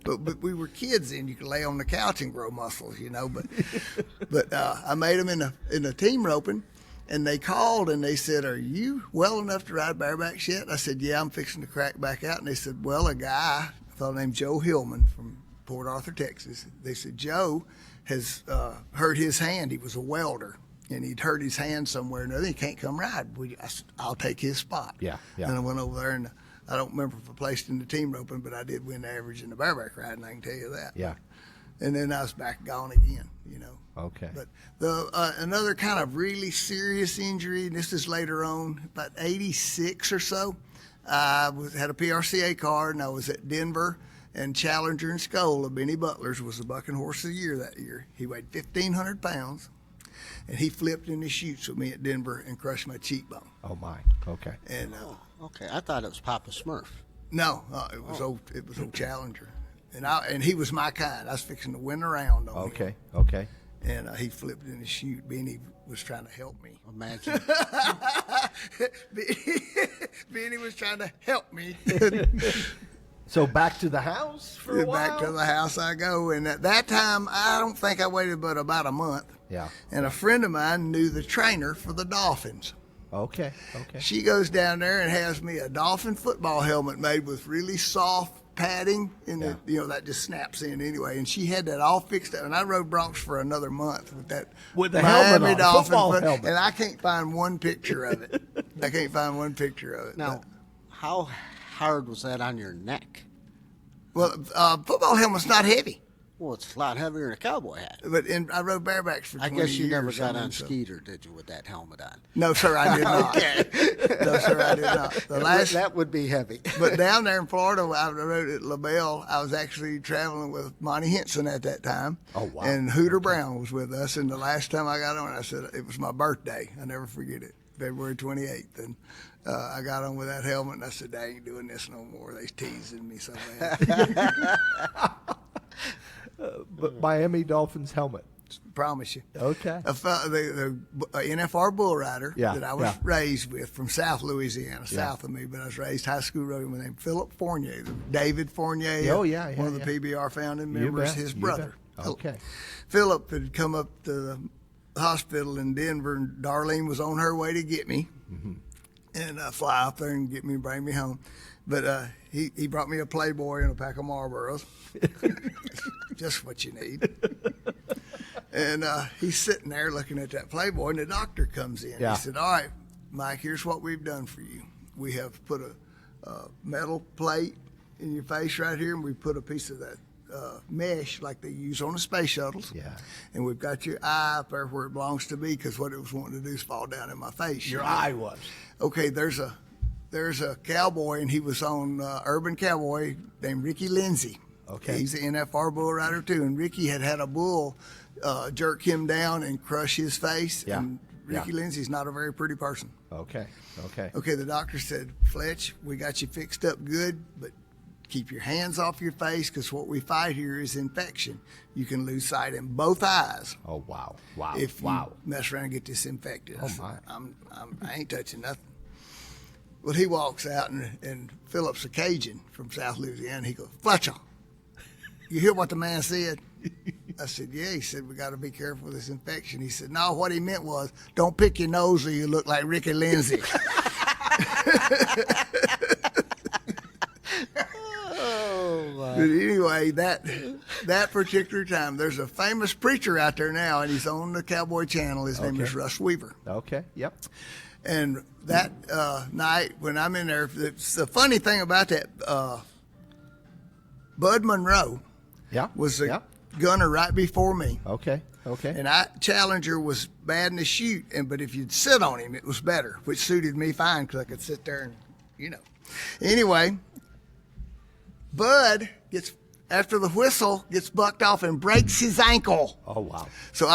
But we were kids then. You could lay on the couch and grow muscles, you know. But I made them in a team roping, and they called and they said, "Are you well enough to ride barebacks yet?" I said, "Yeah, I'm fixing to crack back out." And they said, "Well, a fellow named Joe Hillman from Port Arthur, Texas." They said, "Joe has hurt his hand. He was a welder, and he'd hurt his hand somewhere or another. He can't come ride. I said, I'll take his spot." Yeah. And I went over there, and I don't remember if I placed in the team roping, but I did win the average in the bareback riding, I can tell you that. Yeah. And then I was back gone again, you know. Okay. But another kind of really serious injury, and this is later on, about 86 or so, I had a PRCA card, and I was at Denver, and Challenger and Skoll of Benny Butler's was the bucking horse of the year that year. He weighed 1,500 pounds, and he flipped in the chutes with me at Denver and crushed my cheekbone. Oh my. Okay. And Okay, I thought it was Papa Smurf. no, it was old Challenger, and he was my kind. I was fixing to win around on him. Okay. Okay. And he flipped in the chute. Benny was trying to help me. Imagine. Benny was trying to help me. So back to the house for a while? Back to the house I go. And at that time, I don't think I waited but about a month. Yeah. And a friend of mine knew the trainer for the Dolphins. Okay. Okay. She goes down there and has me a Dolphin football helmet made with really soft padding, and that just snaps in anyway. And she had that all fixed up. And I rode broncs for another month with that With the Miami helmet on, Dolphin football helmet. And I can't find one picture of it. I can't find one picture of it. Now, how hard was that on your neck? Well, football helmet's not heavy. Well, it's a lot heavier than a cowboy hat. But I rode barebacks for 20 I guess you years. never got I mean, on so- Skeeter, did you, with that helmet on? No, sir, I did not. No, sir, I did not. The last, That would be heavy. but down there in Florida, I rode at LaBelle. I was actually traveling with Monty Henson at that time. Oh, wow. And Hooter Brown was with us. And the last time I got on, I said it was my birthday. I never forget it, February 28th. And I got on with that helmet, and I said, "I ain't doing this no more. They's teasing me so bad." But Miami Dolphins helmet. Promise you. Okay. The NFR bull rider Yeah, that I was raised with from South Louisiana, south of me, but I was raised high school rodeo named Philip Fournier, David Fournier. Oh, yeah, one of the PBR founding members, bet, his you brother. bet. Okay. Philip had come up to the hospital in Denver, and Darlene was on her way to get me, and fly up there and get me and bring me home. But he brought me a Playboy and a pack of Marlboros, just what you need. And he's sitting there looking at that Playboy, and the doctor comes in. Yeah. He said, "All right, Mike, here's what we've done for you. We have put a metal plate in your face right here, and we put a piece of that mesh like they use on the space shuttles. Yeah. And we've got your eye up there where it belongs to be, because what it was wanting to do is fall down in my face. Your eye was. Okay, there's a cowboy, and he was on Urban Cowboy named Ricky Lindsay. Okay. He's an NFR bull rider too, and Ricky had a bull jerk him down and crush his face. Yeah. And Ricky Lindsay's not a very pretty person. Okay. Okay. Okay, the doctor said, "Fletch, we got you fixed up good, but keep your hands off your face, because what we fight here is infection. You can lose sight in both eyes Oh, wow. Wow. if wow. you mess around and get this infected." Oh, I said, my. I ain't touching nothing. Well, he walks out, and Philip's a Cajun from South Louisiana. He goes, "Fletcher, you hear what the man said?" I said, "Yeah." He said, "We got to be careful with this infection." He said, "No, what he meant was, don't pick your nose or you look like Ricky Lindsay." Oh, my. But anyway, anyway, that particular time, there's a famous preacher out there now, and he's on the Cowboy Channel. His name is Russ Weaver. Okay. Yep. And that night when I'm in there, the funny thing about that, Bud Monroe was the gunner right before me. Okay. And Challenger was bad in the shoot, but if you'd sit on him, it was better, which suited me fine because I could sit there and, Anyway, Bud after the whistle, gets bucked off and breaks his ankle. Oh, wow. So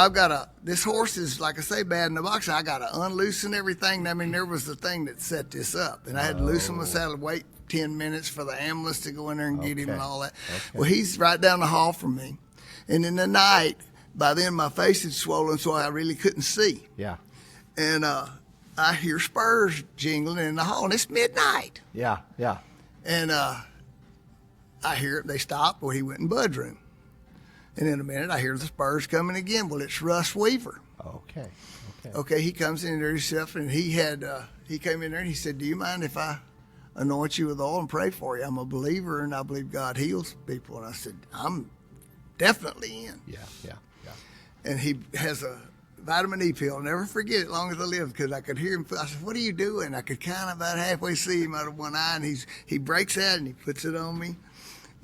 this horse is, like I say, bad in the box. I got to unloosen everything. I mean, there was the thing that set this up. And I had to loosen my saddle, wait 10 minutes for the ambulance to go in there and get him and all that. Okay. Well, he's right down the hall from me. And in the night, by then my face had swollen, so I really couldn't see. Yeah. And I hear spurs jingling in the hall, and it's midnight. Yeah. And I hear it. They stop. Well, he went in Bud's room. And in a minute, I hear the spurs coming again. Well, it's Russ Weaver. Okay, he comes in there himself, and he came in there, and he said, do you mind if I anoint you with oil and pray for you? I'm a believer, and I believe God heals people. And I said, I'm definitely in. Yeah. And he has a vitamin E pill. I'll never forget it as long as I live, because I could hear him. I said, what are you doing? I could kind of about halfway see him out of one eye, and he breaks that, and he puts it on me,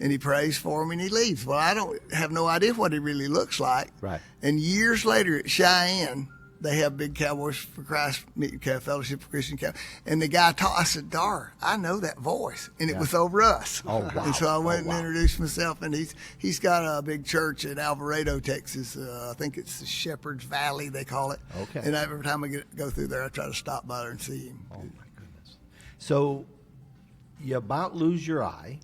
and he prays for me, and he leaves. Well, I don't have no idea what he really looks like. Right. And years later at Cheyenne, they have big Cowboys for Christ meeting, Fellowship for Christian Cowboys. And the guy I said, Dar, I know that voice. And it was over us. Oh, wow. And so I went and introduced myself. And he's got a big church in Alvarado, Texas. I think it's the Shepherd's Valley, they call it. Okay. And every time I go through there, I try to stop by there and see him. Oh, my goodness. So you about lose your eye.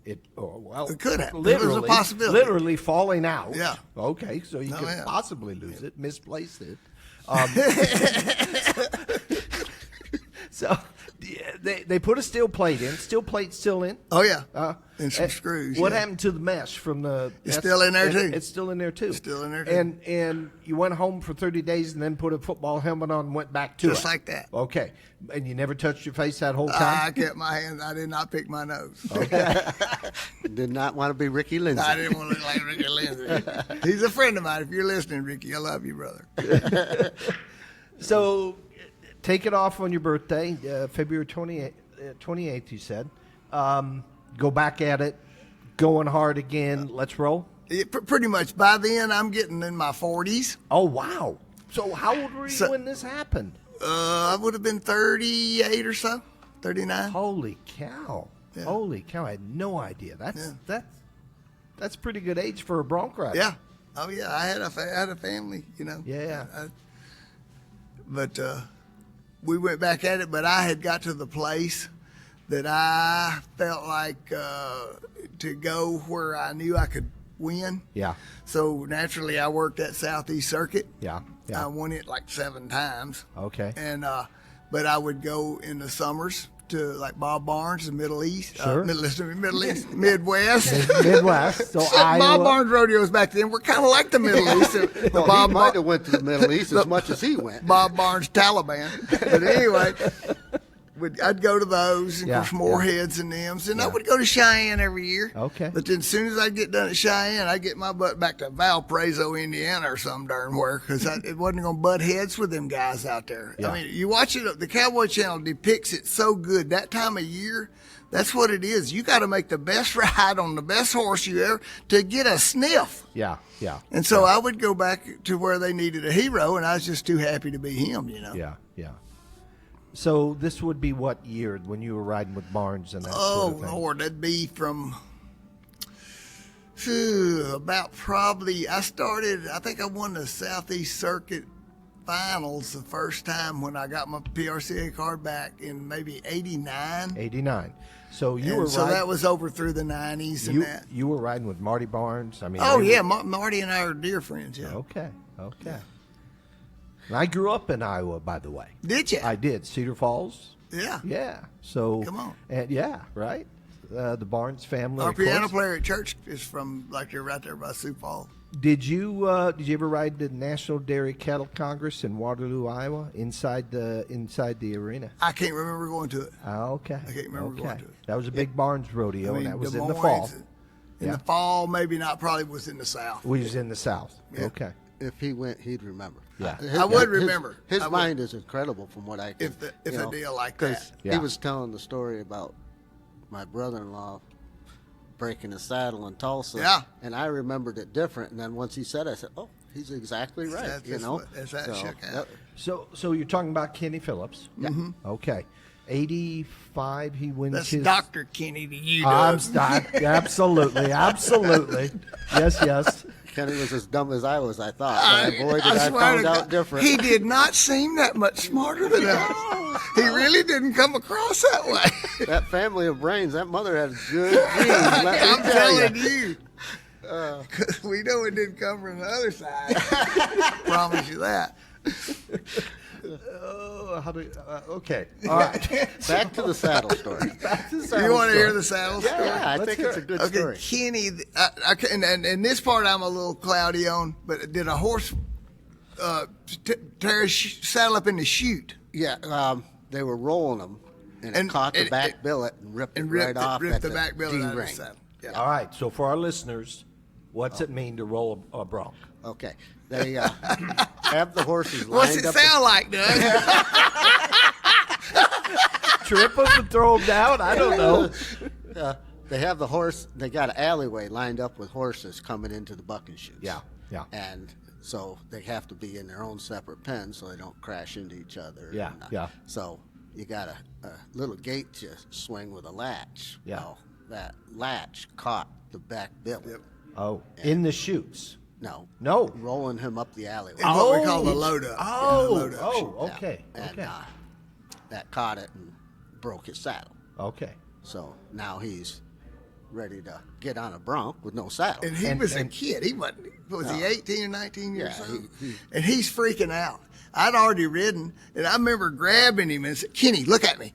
It could have. Literally, it was a possibility. Literally falling out. Yeah. Okay, so you could possibly lose it, misplace it. So they put a steel plate in. Steel plate's still in. Oh yeah, and some screws. What happened to the mesh from the? It's still in there too. It's still in there too. Still in there too. And you went home for 30 days and then put a football helmet on and went back to just it. like that. Okay, and you never touched your face that whole time. I kept my hands. I did not pick my nose. Okay. Did not want to be Ricky Lindsay. I didn't want to look like Ricky Lindsay. He's a friend of mine. If you're listening, Ricky, I love you, brother. So, take it off on your birthday, February 28th, you said. Go back at it, going hard again. Let's roll. Pretty much. By then, I'm getting in my 40s. Oh, wow. So how old were you when this happened? I would have been 38 or so, 39. Holy cow. Yeah. Holy cow. I had no idea. That's pretty good age for a bronc rider. Yeah. Oh, yeah. I had a family, Yeah. But we went back at it, but I had got to the place that I felt like to go where I knew I could win. Yeah. So naturally, I worked that Southeast Circuit. Yeah. I won it like 7 times. Okay. And but I would go in the summers to like Bob Barnes, the Middle East, Sure. Midwest. Midwest. So Iowa. Bob Barnes rodeos back then were kind of like the Middle East. Well, Bob he might have went to the Middle East as much as he went. Bob Barnes Taliban. But anyway, I'd go to those, and of course, Moorheads and M's, and I would go to Cheyenne every year. Okay. But then as soon as I get done at Cheyenne, I get my butt back to Valparaiso, Indiana, or some darn where, because it wasn't going to butt heads with them guys out there. Yeah. I mean, you watch it, the Cowboy Channel depicts it so good. That time of year, that's what it is. You got to make the best ride on the best horse you ever to get a sniff. Yeah. And so I would go back to where they needed a hero, and I was just too happy to be him, Yeah. So this would be what year when you were riding with Barnes and that sort of thing? Oh, Lord, that'd be from about probably, I think I won the Southeast Circuit Finals the first time when I got my PRCA card back in maybe 89. 89. So you were so riding, that was over through the 90s and that. You were riding with Marty Barnes? I mean, Marty and I are dear friends, yeah. Okay. And I grew up in Iowa, by the way. Did you? I did. Cedar Falls. Yeah. Yeah. So come on. And right. The Barnes family. Our piano player at church is from they're right there by Sioux Falls. Did you ever ride the National Dairy Cattle Congress in Waterloo, Iowa, inside the arena? I can't remember going to it. Okay. I can't remember going to it. That was a big Barnes rodeo, and that was Des in the Moines fall. In the fall, maybe not. Probably was in the South. We was in the South. Yeah. Okay. If he went, he'd remember. Yeah. I would remember. His I would. mind is incredible from what I can. If a deal like that. Yeah. He was telling the story about my brother-in-law breaking a saddle in Tulsa. Yeah. And I remembered it different. And then once he said it, I said, oh, he's exactly right. That's you just know? what- that's that shook out. So you're talking about Kenny Phillips. Yeah. Okay. 85, he wins That's his. Dr. Kenny to you, I'm Doug. absolutely. Yes. Kenny was as dumb as I was, I thought. But boy, did I swear found to out God, different. He did not seem that much smarter than us. He really didn't come across that way. That family of brains, that mother had good genes. Let me I'm tell telling you. you. 'Cause we know it didn't come from the other side. Promise you that. Okay. All right. Back to the saddle story. You want to hear the saddle story? Yeah, I Let's think hear it's a it. good Okay, story. Kenny, and this part I'm a little cloudy on, but did a horse tear his saddle up in the chute? Yeah, they were rolling them, and it caught the back billet and ripped it right off ripped at the back billet out of the D-ring. saddle. Yeah. All right. So for our listeners, what's it mean to roll a bronc? Okay, they have the horses What's lined it up. sound like, Doug? Trip them and throw them down? I don't know. They have the horse. They got an alleyway lined up with horses coming into the bucking chutes. Yeah. And so they have to be in their own separate pens so they don't crash into each other. Yeah, And, yeah. So you got a little gate to swing with a latch. Yeah. Well, that latch caught the back billet. Yep. Oh, in the chutes. No, rolling him up the alleyway. It's what we call the load up. Yeah, the load up chute. Okay. And Okay. that caught it and broke his saddle. Okay. So now he's ready to get on a bronc with no saddle. And he was a kid. He wasn't. Was he 18 or 19 years Yeah, old? he- And he's freaking out. I'd already ridden, and I remember grabbing him and said, "Kenny, look at me.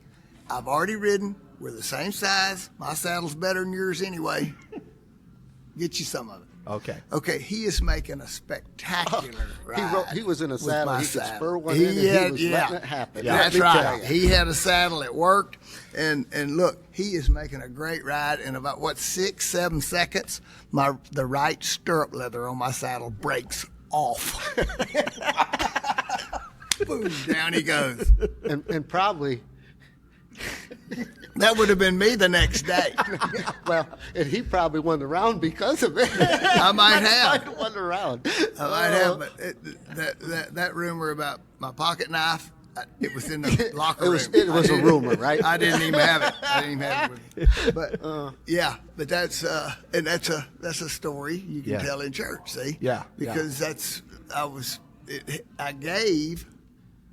I've already ridden. We're the same size. My saddle's better than yours anyway. Get you some of it." Okay, he is making a spectacular ride. He was in a with saddle. my He could saddle. spur one in, and he had- was letting it happen. Yeah. Let That's me tell right. you. He had a saddle that worked, and look, he is making a great ride. In about 6-7 seconds, the right stirrup leather on my saddle breaks off. Boom! Down he goes. And probably, That would have been me the next day. well, and he probably won the round because of it. I might have. Might won the round. I might have, but that rumor about my pocket knife, it was in the locker room. It was a rumor, right? I didn't even have it. I didn't even have it with me. But but that's that's a story you can Yeah. tell in church. See, Yeah, because I gave.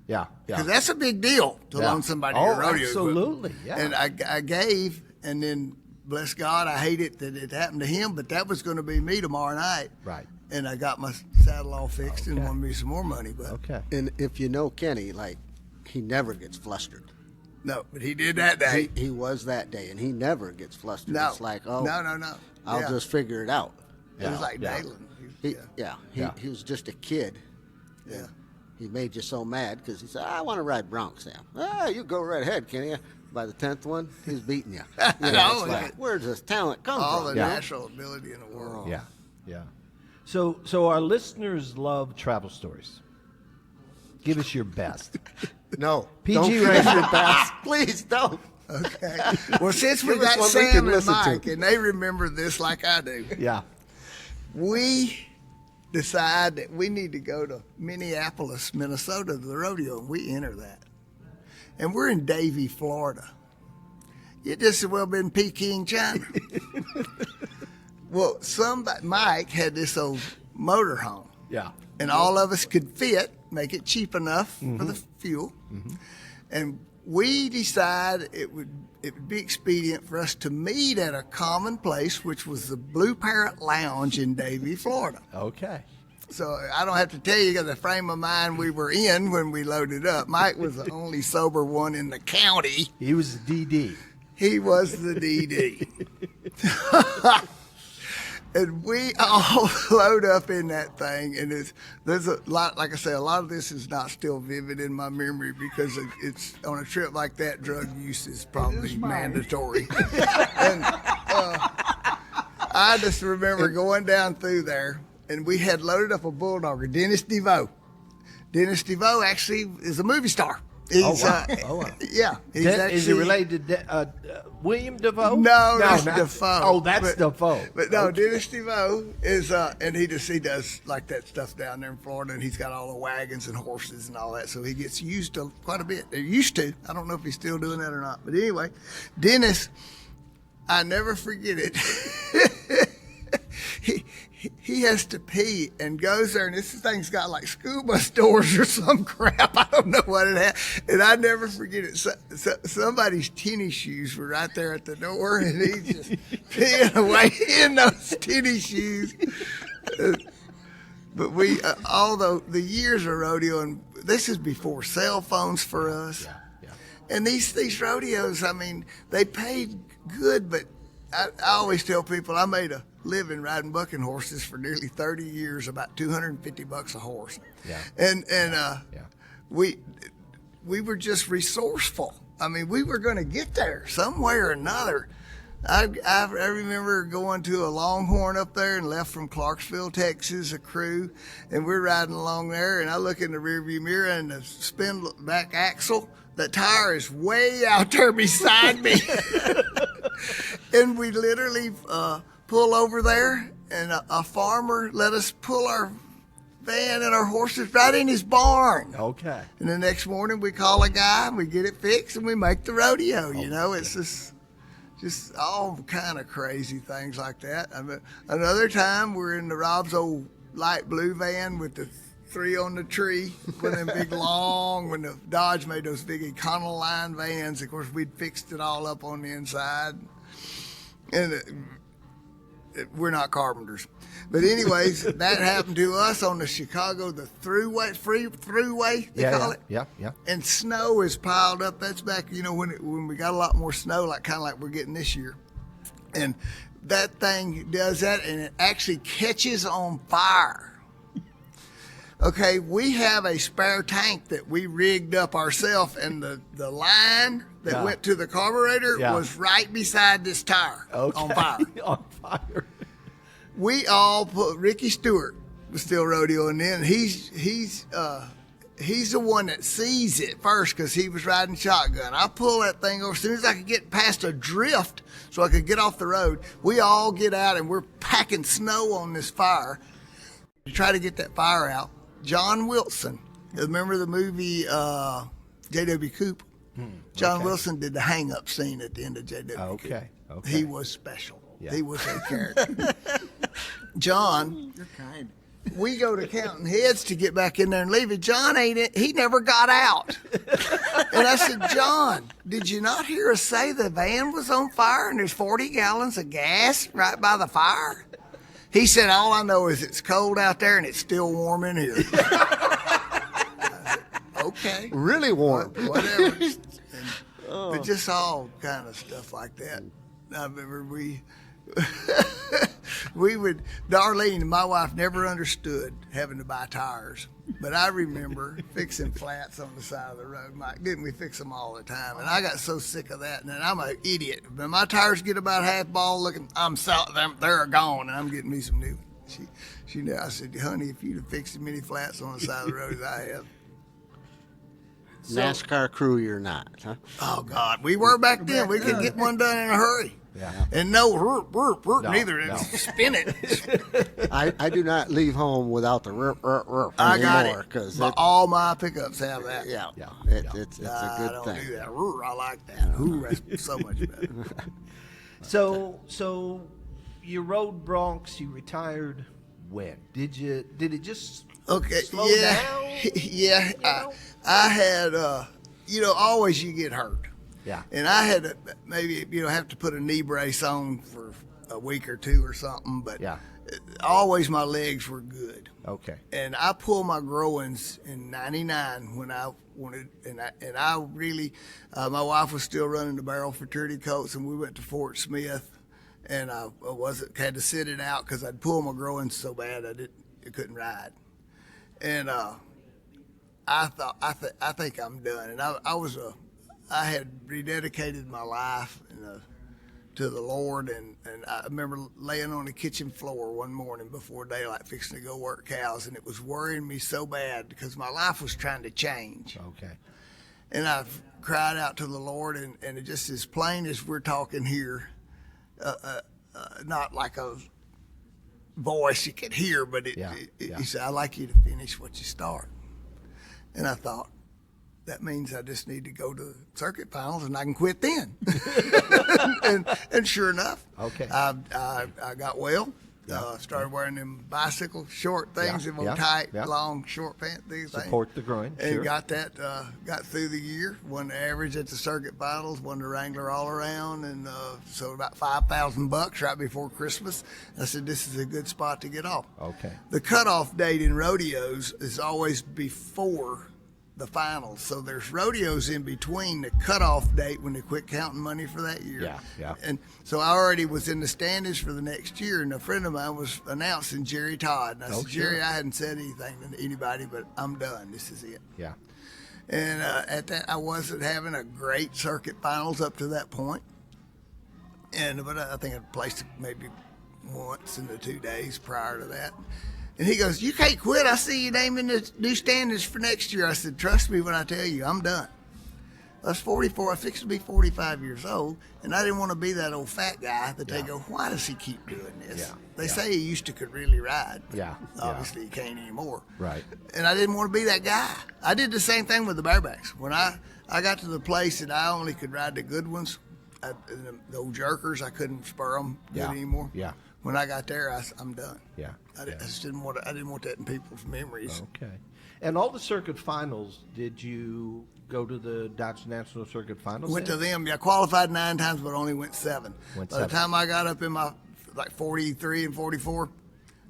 Yeah. Because that's a big deal to loan somebody your rodeo absolutely. equipment. Yeah. And I gave, and then bless God, I hate it that it happened to him, but that was going to be me tomorrow night. Right. And I got my saddle all fixed and wanted me some more money, but Okay. And if you know Kenny, like, he never gets flustered. no, but he did that day. He was that day, and he never gets flustered. No, It's like, no. I'll Yeah. just figure it out. It was like Yeah. Dalen. He was just a kid. Yeah. He made you so mad because he said, I want to ride bronc, Sam. You go right ahead, Kenny. By the 10th one, he's beating you. You know, it's like, where does this talent come All from? the Yeah. natural ability in the world. Yeah. So our listeners love travel stories. Give us your best. No. PG don't give rating. us your best. Please don't. Okay. Well, since we Give us got one we Sam can and listen to. Mike, and they remember this like I do, Yeah. we decide that we need to go to Minneapolis, Minnesota, to the rodeo, and we enter that. And we're in Davie, Florida. It just as well been Peking, China. Well, Mike had this old motorhome, Yeah. and all of us could fit, make it cheap enough for the fuel. And we decided it would be expedient for us to meet at a common place, which was the Blue Parrot Lounge in Davie, Florida. Okay. So I don't have to tell you the frame of mind we were in when we loaded up. Mike was the only sober one in the county. He was the DD. He was the DD. And we all load up in that thing, and there's a lot. Like I say, a lot of this is not still vivid in my memory because it's on a trip like that. Drug use is probably mandatory. And I just remember going down through there, and we had loaded up a bulldogger, Dennis DeVoe. Dennis DeVoe actually is a movie star. He's, wow. Yeah. He's Is he related to William DeVoe? No, that's not Defoe. Oh, that's Defoe. But no, Okay. Dennis DeVoe is, and he does like that stuff down there in Florida, and he's got all the wagons and horses and all that, so he gets used to quite a bit. He used to. I don't know if he's still doing that or not. But anyway, Dennis, I never forget it. He has to pee and goes there, and this thing's got like school bus doors or some crap. I don't know what it had. And I never forget it. Somebody's tennis shoes were right there at the door, and he's just peeing away in those tennis shoes. But we, although the years of rodeo, and this is before cell phones for us. Yeah. And these rodeos, I mean, they paid good, but I always tell people I made a living riding bucking horses for nearly 30 years, about $250 a horse. Yeah. And we were just resourceful. I mean, we were going to get there some way or another. I remember going to a Longhorn up there and left from Clarksville, Texas, a crew, and we're riding along there, and I look in the rearview mirror, and the spin back axle, the tire is way out there beside me. And we literally pull over there, and a farmer let us pull our van and our horses right in his barn. Okay. And the next morning we call a guy and we get it fixed and we make the rodeo. You know, it's just all kind of crazy things like that. I mean, another time we're in the Rob's old light blue van with the 3 on the tree, with them big long, when the Dodge made those big Econoline vans. Of course, we'd fixed it all up on the inside. And we're not carpenters. But anyways, that happened to us on the Chicago, the throughway, they call it. Yeah. And snow is piled up. That's back, you know, when we got a lot more snow, like kind of like we're getting this year. And that thing does that, and it actually catches on fire. Okay, we have a spare tank that we rigged up ourselves, and the line that went to the carburetor was right beside this tire on fire. On fire. We all put Ricky Stewart was still rodeoing then. He's the one that sees it first because he was riding shotgun. I pull that thing over as soon as I could get past a drift so I could get off the road. We all get out and we're packing snow on this fire to try to get that fire out. John Wilson, remember the movie J.W. Cooper? John Wilson did the hang-up scene at the end of J.W. Okay. He was special. Yeah. He was a character. John, You're kind. we go to counting heads to get back in there and leave it. John he never got out. And I said, John, did you not hear us say the van was on fire and there's 40 gallons of gas right by the fire? He said, all I know is it's cold out there and it's still warm in here. I said, okay. Really warm. Whatever. But just all kind of stuff like that. I remember we would, Darlene, my wife, never understood having to buy tires. But I remember fixing flats on the side of the road. Didn't we fix them all the time? And I got so sick of that. And then I'm an idiot. When my tires get about half ball looking, they're gone, and I'm getting me some new ones. She knew. I said, honey, if you'd have fixed as many flats on the side of the road as I have. NASCAR crew, you're not, huh? Oh, God. We were back then. We could get one done in a hurry. Yeah. And neither. No. Spin it. I do not leave home without the I got anymore, it. 'cause All my pickups have that. yeah, Yeah. it's a I good don't thing. do that. I like that. That's so much better. So you rode broncs. You retired when? Did it just Okay. slow yeah. down? Yeah. know? I had, always you get hurt. Yeah. And I had to maybe, have to put a knee brace on for a week or two or something. But Yeah. always my legs were good. Okay. And I pulled my growings in '99 when I wanted, and I really, my wife was still running the barrel fraternity coats, and we went to Fort Smith, and I had to sit it out because I'd pulled my growings so bad I couldn't ride, and I thought I think I'm done, and I had rededicated my life, and to the Lord, and I remember laying on the kitchen floor one morning before daylight fixing to go work cows, and it was worrying me so bad because my life was trying to change. Okay. And I've cried out to the Lord, and it just as plain as we're talking here, not like a voice you could hear, but he said, I'd like you to finish what you start. And I thought, that means I just need to go to circuit finals and I can quit then. and sure enough, okay, I got well. Started wearing them bicycle short things, them tight, long, short pant things. Support the groin. And sure. got that, got through the year, won the average at the circuit finals, won the Wrangler All-Around, and so about $5,000 right before Christmas. I said, this is a good spot to get off. Okay. The cutoff date in rodeos is always before the finals, so there's rodeos in between the cutoff date when they quit counting money for that year. Yeah. And so I already was in the standings for the next year, and a friend of mine was announcing Jerry Todd. And I said, Jerry, I hadn't said anything to anybody, but I'm done. This is it. Yeah. And at that, I wasn't having a great circuit finals up to that point. But I think I placed maybe once in the 2 days prior to that. And he goes, you can't quit. I see your name in the new standings for next year. I said, trust me when I tell you, I'm done. I was 44. I fixed to be 45 years old, and I didn't want to be that old fat guy that they go, why does he keep doing this? Yeah. They say he used to could really ride. But obviously, he can't anymore. Right. And I didn't want to be that guy. I did the same thing with the barebacks. When I got to the place that I only could ride the good ones, the old jerkers, I couldn't spur them good anymore. Yeah. When I got there, I'm done. Yeah. I just didn't want to, I didn't want that in people's memories. Okay. And all the circuit finals, did you go to the Dodge National Circuit Finals? Went to them. Yeah, qualified 9 times, but only went 7. By the time I got up in my 43 and 44,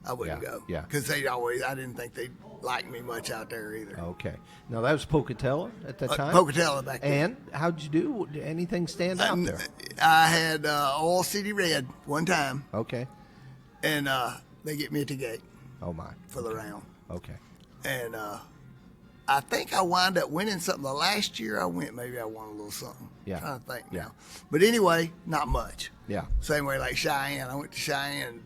I wouldn't go. Yeah. Because I didn't think they'd like me much out there either. Okay. Now, that was Pocatello at that time? Pocatello back then. And how'd you do? Did anything stand out there? I had All City Red one time. Okay. And they get me at the gate. Oh, my. For the round. Okay. And I think I wound up winning something. The last year I went, maybe I won a little something. Yeah. I'm trying to think now. But anyway, not much. Yeah. Same way like Cheyenne. I went to Cheyenne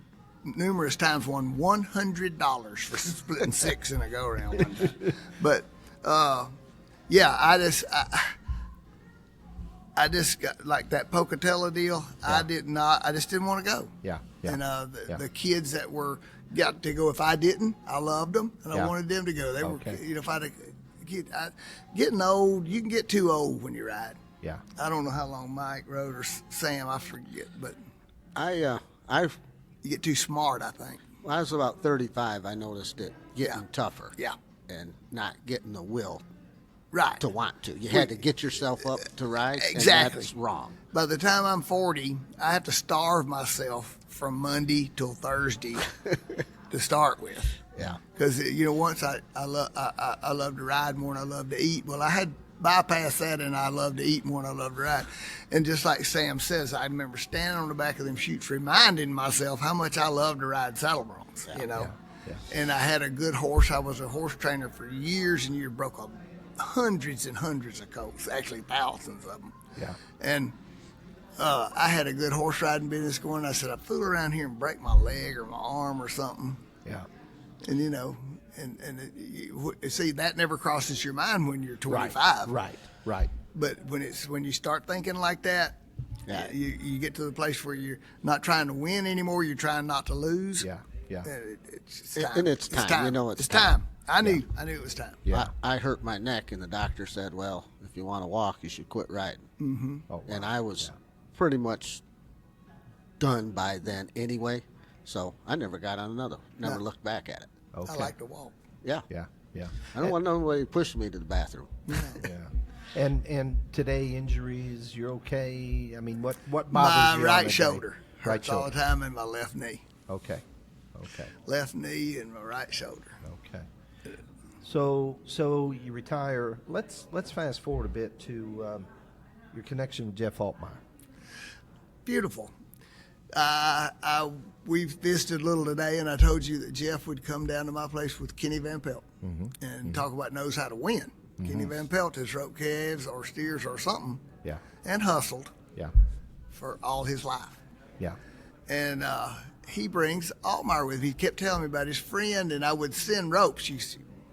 numerous times, won $100 for splitting 6 in a go-around one time. But, I just got like that Pocatello deal. Yeah. I just didn't want to go. Yeah. And the kids that got to go, if I didn't, I loved them and I wanted them to go. They were, if I'd getting old, you can get too old when you ride. Yeah. I don't know how long Mike rode or Sam, I forget, but I you get too smart, I think. When I was about 35, I noticed it getting tougher. Yeah. And not getting the will right to want to. You had to get yourself up to ride. Exactly. And that's wrong. By the time I'm 40, I have to starve myself from Monday till Thursday to start with. Yeah. Because, once I love to ride more than I love to eat. Well, I had bypassed that, and I love to eat more than I love to ride. And just like Sam says, I remember standing on the back of them chutes reminding myself how much I love to ride saddle broncs, Yeah. And I had a good horse. I was a horse trainer for years and years, broke up hundreds and hundreds of colts, actually thousands of them. Yeah. And I had a good horse riding business going. I said, I fool around here and break my leg or my arm or something. Yeah. And, see, that never crosses your mind when you're 25. Right. But when you start thinking like that, you get to the place where you're not trying to win anymore. You're trying not to lose. Yeah. It's time. And it's time. It's time. I knew it was time. Yeah. I hurt my neck, and the doctor said, well, if you want to walk, you should quit riding. Mm-hmm. Oh, wow. And I was pretty much done by then anyway, so I never got on another. Never looked back at it. Okay. I like to walk. Yeah. I don't want nobody pushing me to the bathroom. Yeah. And today injuries, you're okay? I mean, what bothers my you? My right on shoulder right hurts shoulder. all the time, and my left knee. Okay. Left knee and my right shoulder. Okay. So you retire. Let's fast forward a bit to your connection with Jeff Altmeyer. Beautiful. We visited a little today, and I told you that Jeff would come down to my place with Kenny Van Pelt and talk about knows how to win. Kenny Van Pelt has roped calves or steers or something Yeah. and hustled Yeah. for all his life. Yeah. And he brings Altmaier with him. He kept telling me about his friend, and I would send ropes. You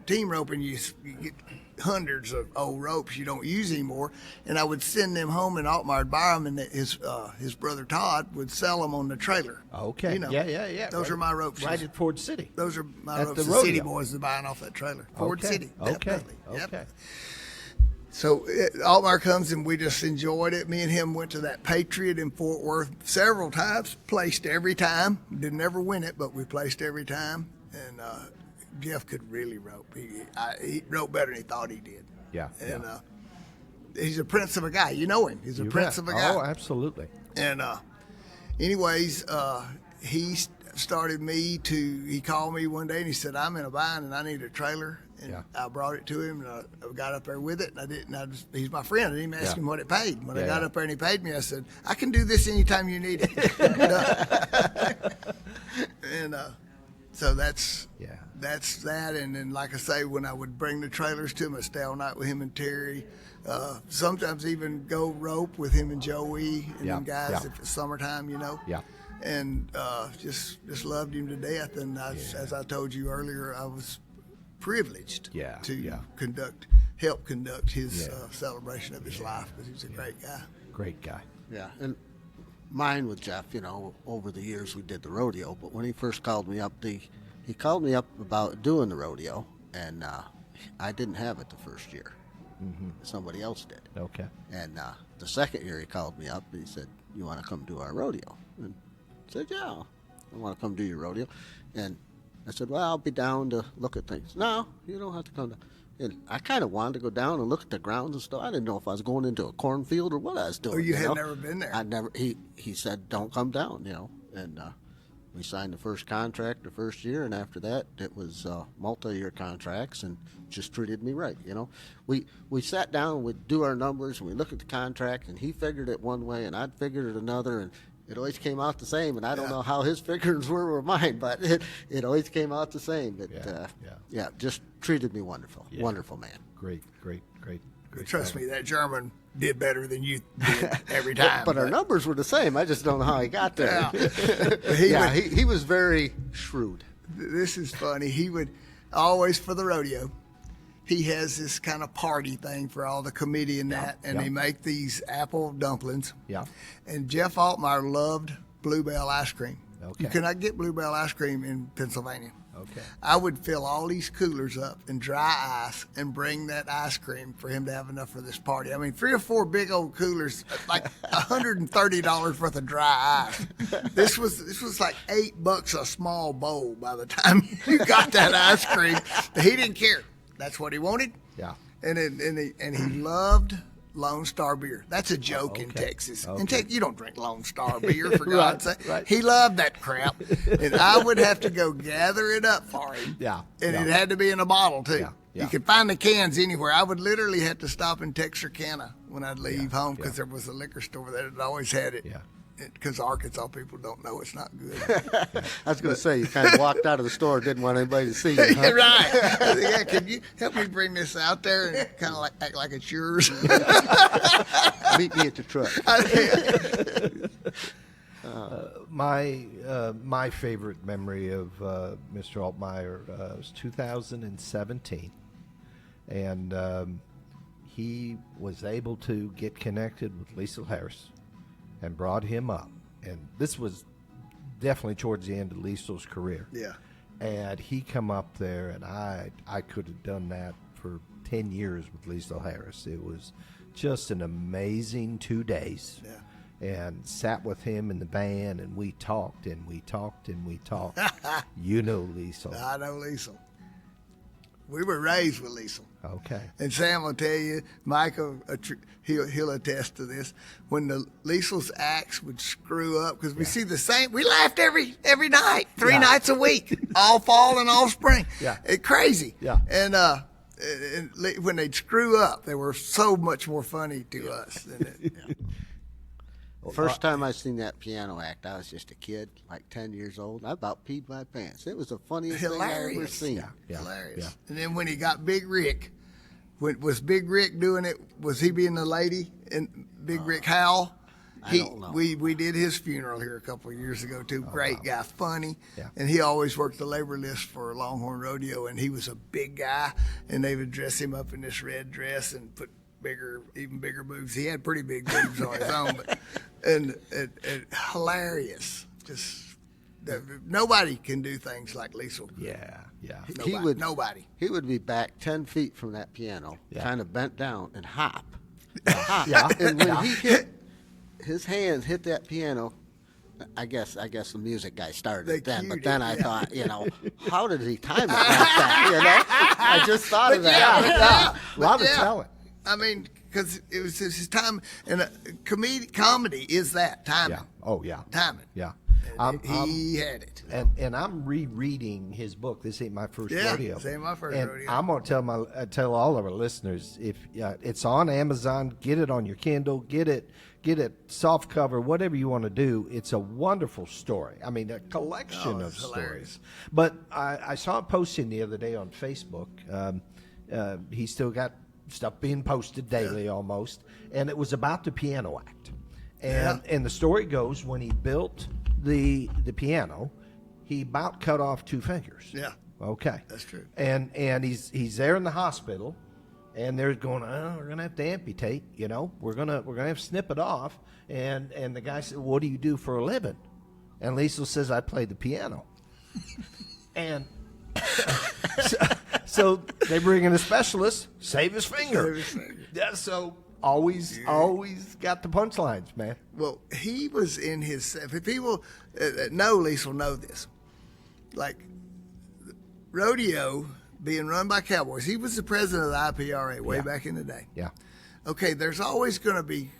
team roping, you get hundreds of old ropes you don't use anymore, and I would send them home, and Altmaier would buy them, and his brother Todd would sell them on the trailer. Okay. You know, yeah. Those are my ropes. Right at Ford City. Those are my At ropes. the The city rodeo. boys are buying off that trailer. Ford Okay. City. Definitely. Okay. Yep. So Altmaier comes, and we just enjoyed it. Me and him went to that Patriot in Fort Worth several times, placed every time. Didn't ever win it, but we placed every time. And Jeff could really rope. He roped better than he thought he did. Yeah. And he's a prince of a guy. You know him. He's a prince of a guy. Oh, absolutely. And anyways, he started me to, he called me one day and he said, I'm in a bind and I need a trailer. And Yeah. I brought it to him, and I got up there with it, and I didn't. he's my friend. I didn't even ask him what it paid. When I got up there and he paid me, I said, I can do this anytime you need it. And so that's that. And then, like I say, when I would bring the trailers to him, I'd stay all night with him and Terry. Sometimes even go rope with him and Joey and them guys if it's summertime, you know. Yeah. And just loved him to death. And as I told you earlier, I was privileged to help conduct his celebration of his life, because he was a great guy. Great guy. Yeah, and mine with Jeff, you know, over the years we did the rodeo, but when he first called me up, he called me up about doing the rodeo, and I didn't have it the first year. Mm-hmm. Somebody else did. Okay. And the second year he called me up and he said, you want to come do our rodeo? And I said, yeah, I want to come do your rodeo. And I said, well, I'll be down to look at things. No, you don't have to come down. And I kind of wanted to go down and look at the grounds and stuff. I didn't know if I was going into a cornfield or what I was doing. Oh, you had know? never been there. I never. He said, don't come down, you know. And we signed the first contract the first year, and after that, it was multi-year contracts, and just treated me right, you know. We sat down, we'd do our numbers, and we looked at the contract, and he figured it one way, and I'd figured it another, and it always came out the same. And I don't know how his figures were or mine, but it always came out the same. But just treated me wonderful. Yeah. Wonderful man. Great. Trust me, that German did better than you did every time. But our numbers were the same. I just don't know how he got there. He was very shrewd. This is funny. He would always, for the rodeo, he has this kind of party thing for all the committee and that, and they make these apple dumplings. Yeah. And Jeff Altmaier loved Bluebell ice cream. Okay. You cannot get Bluebell ice cream in Pennsylvania. Okay. I would fill all these coolers up in dry ice and bring that ice cream for him to have enough for this party. I mean, 3 or 4 big old coolers, like $130 worth of dry ice. This was like $8 a small bowl by the time you got that ice cream. He didn't care. That's what he wanted. Yeah. And he loved Lone Star beer. That's a joke in Texas. In Texas, you don't drink Lone Star beer, for God's sake. Right. He loved that crap. And I would have to go gather it up for him. Yeah. And it had to be in a bottle, too. Yeah. You could find the cans anywhere. I would literally have to stop in Texarkana when I'd leave home, because there was a liquor store there that always had it. Yeah. Because Arkansas people don't know it's not good. I was going to say, you kind of walked out of the store, didn't want anybody to see you. Huh? Right. Yeah, can you help me bring this out there and kind of act like it's yours? Meet me at the truck. My favorite memory of Mr. Altmaier was 2017, and he was able to get connected with Liesl Harris and brought him up. And this was definitely towards the end of Liesl's career. Yeah. And he come up there, and I could have done that for 10 years with Liesl Harris. It was just an amazing 2 days. Yeah. And sat with him in the van, and we talked and we talked and we talked. You know Liesl. I know Liesl. We were raised with Liesl. Okay. And Sam will tell you, Michael, he'll attest to this. When the Liesl's axe would screw up, because we see the same, we laughed every night, 3 nights a week, all fall and all spring. Yeah. It's crazy. Yeah. And when they'd screw up, they were so much more funny to us than it. Yeah. First time I seen that piano act, I was just a kid, like 10 years old. I about peed my pants. It was the funniest thing I ever seen. Yeah. Hilarious. Yeah. And then when he got Big Rick, was Big Rick doing it? Was he being the lady in Big Rick Howell? I don't know. We did his funeral here a couple of years ago too. Great guy, funny, Yeah. and he always worked the labor list for Longhorn Rodeo, and he was a big guy, and they would dress him up in this red dress and put even bigger boobs. He had pretty big boobs on his own, but and hilarious. Just nobody can do things like Liesl. Yeah, yeah. Nobody. He would be back 10 feet from that piano, Yeah. kind of bent down and hop. Yeah. And when his hands hit that piano, I guess the music guy started They it then. cued But then it, I yeah. thought, how did he time it like that? I just thought of that. A lot of yeah. talent. I mean, because it was his time, and comedy is that timing. Yeah. Oh, yeah. Timing. Yeah. And he had it. And I'm rereading his book. This ain't my first Yeah, rodeo. this ain't my first and rodeo. I'm gonna tell all of our listeners, if it's on Amazon, get it on your Kindle, get it soft cover, whatever you want to do. It's a wonderful story. I mean, a collection of it's stories. hilarious. But I saw a posting the other day on Facebook. He still got stuff being posted daily almost, and it was about the piano act. And the story goes, when he built the piano, he about cut off 2 fingers. Yeah. Okay. That's true. And he's there in the hospital, and they're going, we're gonna have to amputate. We're gonna have to snip it off. And the guy said, what do you do for a living? And Liesl says, I play the piano. And so they bring in a specialist, save his finger. Save his finger. Yeah. So always got the punchlines, man. Well, he was in his. If people know Liesl know this, like rodeo being run by cowboys. He was the president of the IPRA way back in the day. Yeah. Okay, there's always going to be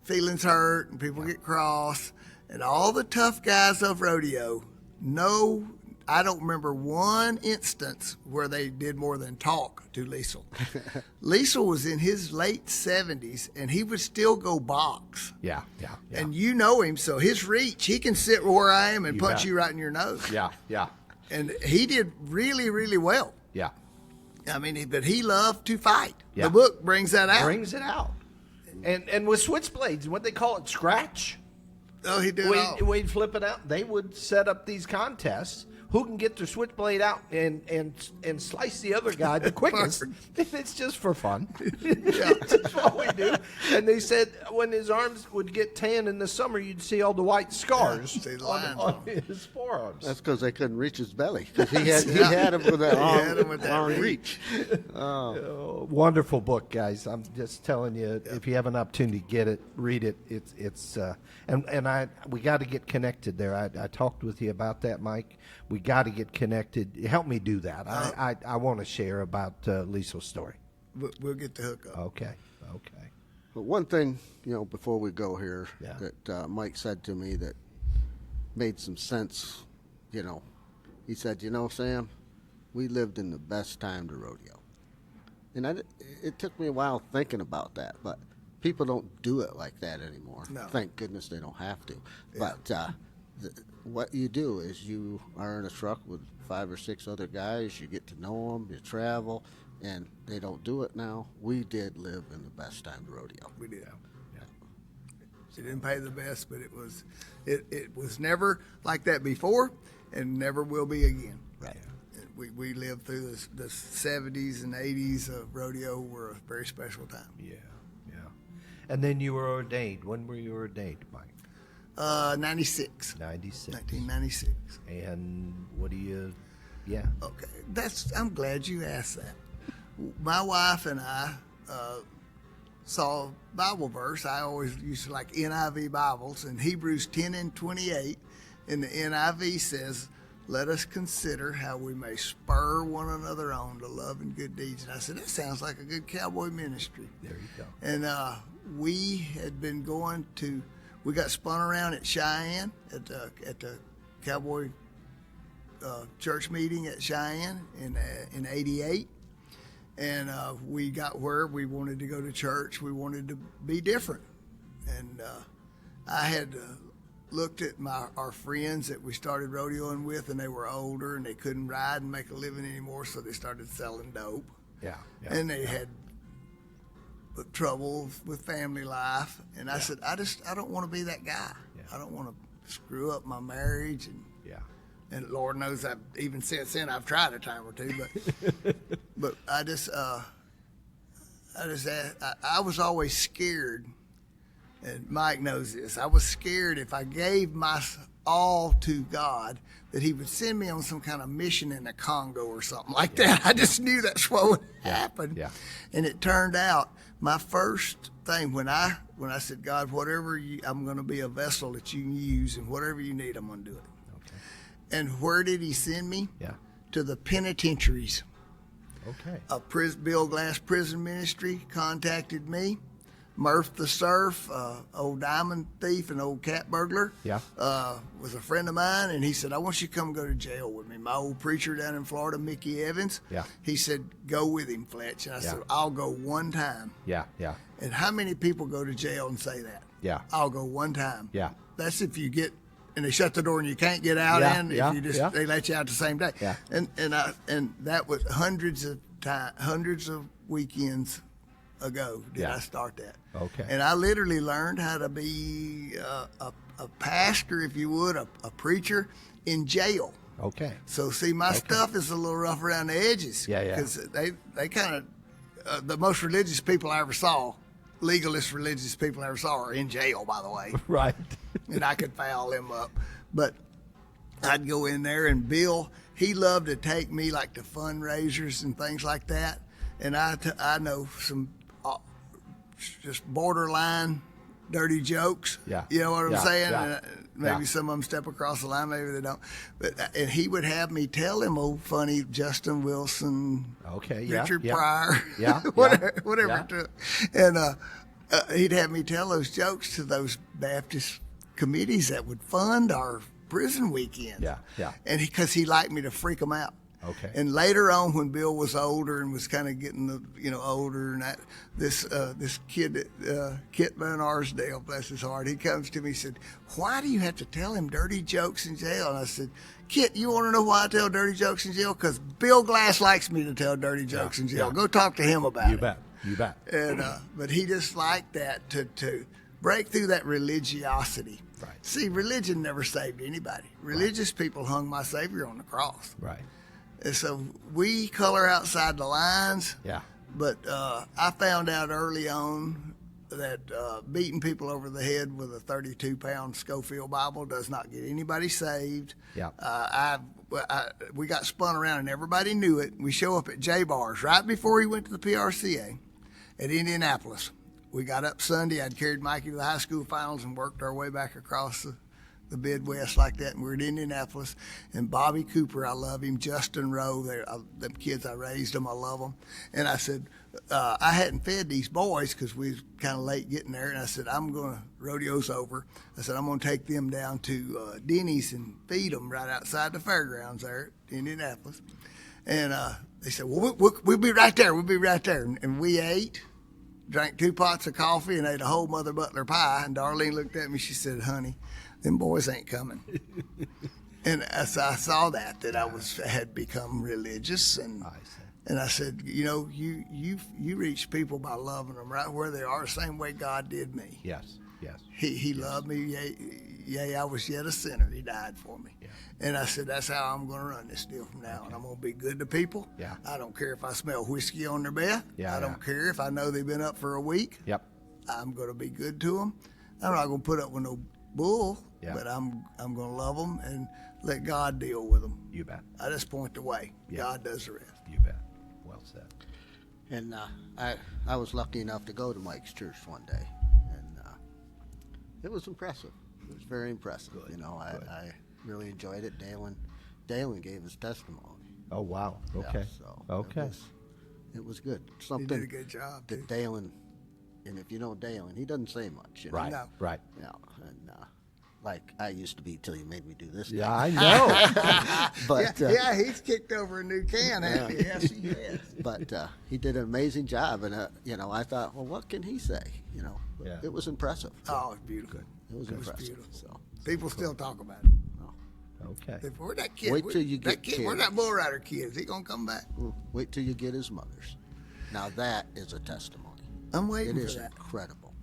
feelings hurt and people get cross, and all the tough guys of rodeo know. I don't remember one instance where they did more than talk to Liesl. Liesl was in his late 70s, and he would still go box. Yeah. And you know him, so his reach, he can sit where I am and You punch bet. you right in your nose. Yeah. And he did really, really well. Yeah. I mean, but he loved to fight. Yeah. The book brings that out. Brings it out. And with switchblades, what they call it, scratch. Oh, he did it all. We'd flip it out. They would set up these contests. Who can get their switchblade out and slice the other guy the quickest? It's just for fun. That's what we do. And they said when his arms would get tan in the summer, you'd see all the white scars see the on lines his forearms. That's because they couldn't reach his belly. Because he had him with that had him with that long reach. reach. Wonderful book, guys. I'm just telling you, if you have an opportunity, get it, read it. It's we got to get connected there. I talked with you about that, Mike. We got to get connected. Help me do that. I want to share about Liesl's story. We'll get the hook up. Okay. But one thing, before we go here, Yeah. that Mike said to me that made some sense, he said, Sam, we lived in the best time to rodeo. And it took me a while thinking about that, but people don't do it like that anymore. No. Thank goodness they don't have to. Yeah. But what you do is you are in a truck with 5 or 6 other guys, you get to know them, you travel, and they don't do it now. We did live in the best time to rodeo. We did. She didn't pay the best, but it was never like that before, and never will be again. Right. We lived through the 70s and 80s of rodeo were a very special time. Yeah. And then you were ordained. When were you ordained, Mike? 96. 96. 1996. And what do you? Yeah. Okay, I'm glad you asked that. My wife and I saw a Bible verse. I always used to like NIV Bibles, and Hebrews 10:28 in the NIV says, "Let us consider how we may spur one another on to love and good deeds." And I said, that sounds like a good cowboy ministry. There you go. And we had been we got spun around at Cheyenne at the cowboy church meeting at Cheyenne in '88, and we got where we wanted to go to church. We wanted to be different, and I had looked at our friends that we started rodeoing with, and they were older and they couldn't ride and make a living anymore, so they started selling dope. Yeah. And they had trouble with family life, and I said, I don't want to be that guy. Yeah. I don't want to screw up my marriage, and Lord knows I've even since then I've tried a time or two, but I was always scared, and Mike knows this. I was scared if I gave my all to God that He would send me on some kind of mission in the Congo or something like that. I just knew that's what would happen. Yeah. And it turned out my first thing when I said, God, I'm going to be a vessel that you can use, and whatever you need, I'm going to do it. Okay. And where did He send me? Yeah. To the penitentiaries. Okay. Bill Glass Prison Ministry contacted me. Murph the Surf, old diamond thief and old cat burglar, was a friend of mine, and he said, I want you to come go to jail with me. My old preacher down in Florida, Mickey Evans, he said, go with him, Fletch. And I said, I'll go one time. Yeah. And how many people go to jail and say that? Yeah. I'll go one time. Yeah. That's if you get, and they shut the door and you can't get out in. If you just they let you out the same day. Yeah. And that was hundreds of weekends ago did I start that. Okay. And I literally learned how to be a pastor, if you would, a preacher in jail. Okay. So see, my stuff is a little rough around the edges. Yeah. Because they kind of the most religious people I ever saw, legalist religious people I ever saw, are in jail, by the way. Right. And I could foul them up, but I'd go in there, and Bill, he loved to take me like to fundraisers and things like that. And I know some just borderline dirty jokes. Yeah. You know what I'm saying? Yeah. Maybe some of them step across the line, maybe they don't. But and he would have me tell him old funny Justin Wilson, Richard Pryor, whatever it took. And he'd have me tell those jokes to those Baptist committees that would fund our prison weekend. Yeah. And because he liked me to freak them out. Okay. And later on, when Bill was older and was kind of getting older, and this kid, Kit Van Arsdale, bless his heart, he comes to me and said, "Why do you have to tell him dirty jokes in jail?" And I said, "Kit, you want to know why I tell dirty jokes in jail? Because Bill Glass likes me to tell dirty jokes in jail. Go talk to him about it." You bet. And but he just liked that to break through that religiosity. Right. See, religion never saved anybody. Religious people hung my Savior on the cross. Right. And so we color outside the lines. Yeah. But I found out early on that beating people over the head with a 32-pound Schofield Bible does not get anybody saved. Yeah. We got spun around and everybody knew it. We show up at J-Bars right before he went to the PRCA at Indianapolis. We got up Sunday. I'd carried Mikey to the high school finals and worked our way back across the Midwest like that, and we're in Indianapolis. And Bobby Cooper, I love him. Justin Rowe, them kids, I raised them, I love them. And I said, I hadn't fed these boys because we was kind of late getting there. And I said, rodeo's over. I said, I'm going to take them down to Denny's and feed them right outside the fairgrounds there at Indianapolis. And they said, well, we'll be right there. We'll be right there. And we ate, drank 2 pots of coffee, and ate a whole Mother Butler pie. And Darlene looked at me. She said, honey, them boys ain't coming. And as I saw that I had become religious, and I said, you reach people by loving them right where they are, the same way God did me. Yes. He loved me. Yea, I was yet a sinner. He died for me. Yeah. And I said, that's how I'm going to run this deal from now on. I'm going to be good to people. Yeah. I don't care if I smell whiskey on their breath. Yeah, I don't care if I know they've been up for a week. Yep. I'm going to be good to them. I'm not going to put up with no bull, but I'm going to love them and let God deal with them. You bet. I just point the way. Yeah. God does the rest. You bet. Well said. And I was lucky enough to go to Mike's church one day, and it was impressive. It was very impressive. Good. I really enjoyed it. Dalen gave his testimony. Oh, wow. Okay. So it was good. Something He did a good job, too. that Dalen, and if you know Dalen, he doesn't say much. You know? Right. No. Right. Yeah, and like I used to be till you made me do this. Yeah, I know. But He's kicked over a new can, hasn't he? Yes, he has. But he did an amazing job, and I thought, well, what can he say? Yeah. It was impressive. Oh, it's beautiful. It was impressive. beautiful. So People still talk about it. Okay. Where'd that kid? Wait till you get Where'd that bull rider kid? Is he gonna come back? wait till you get his mother's. Now that is a testimony. I'm waiting It for is that. incredible.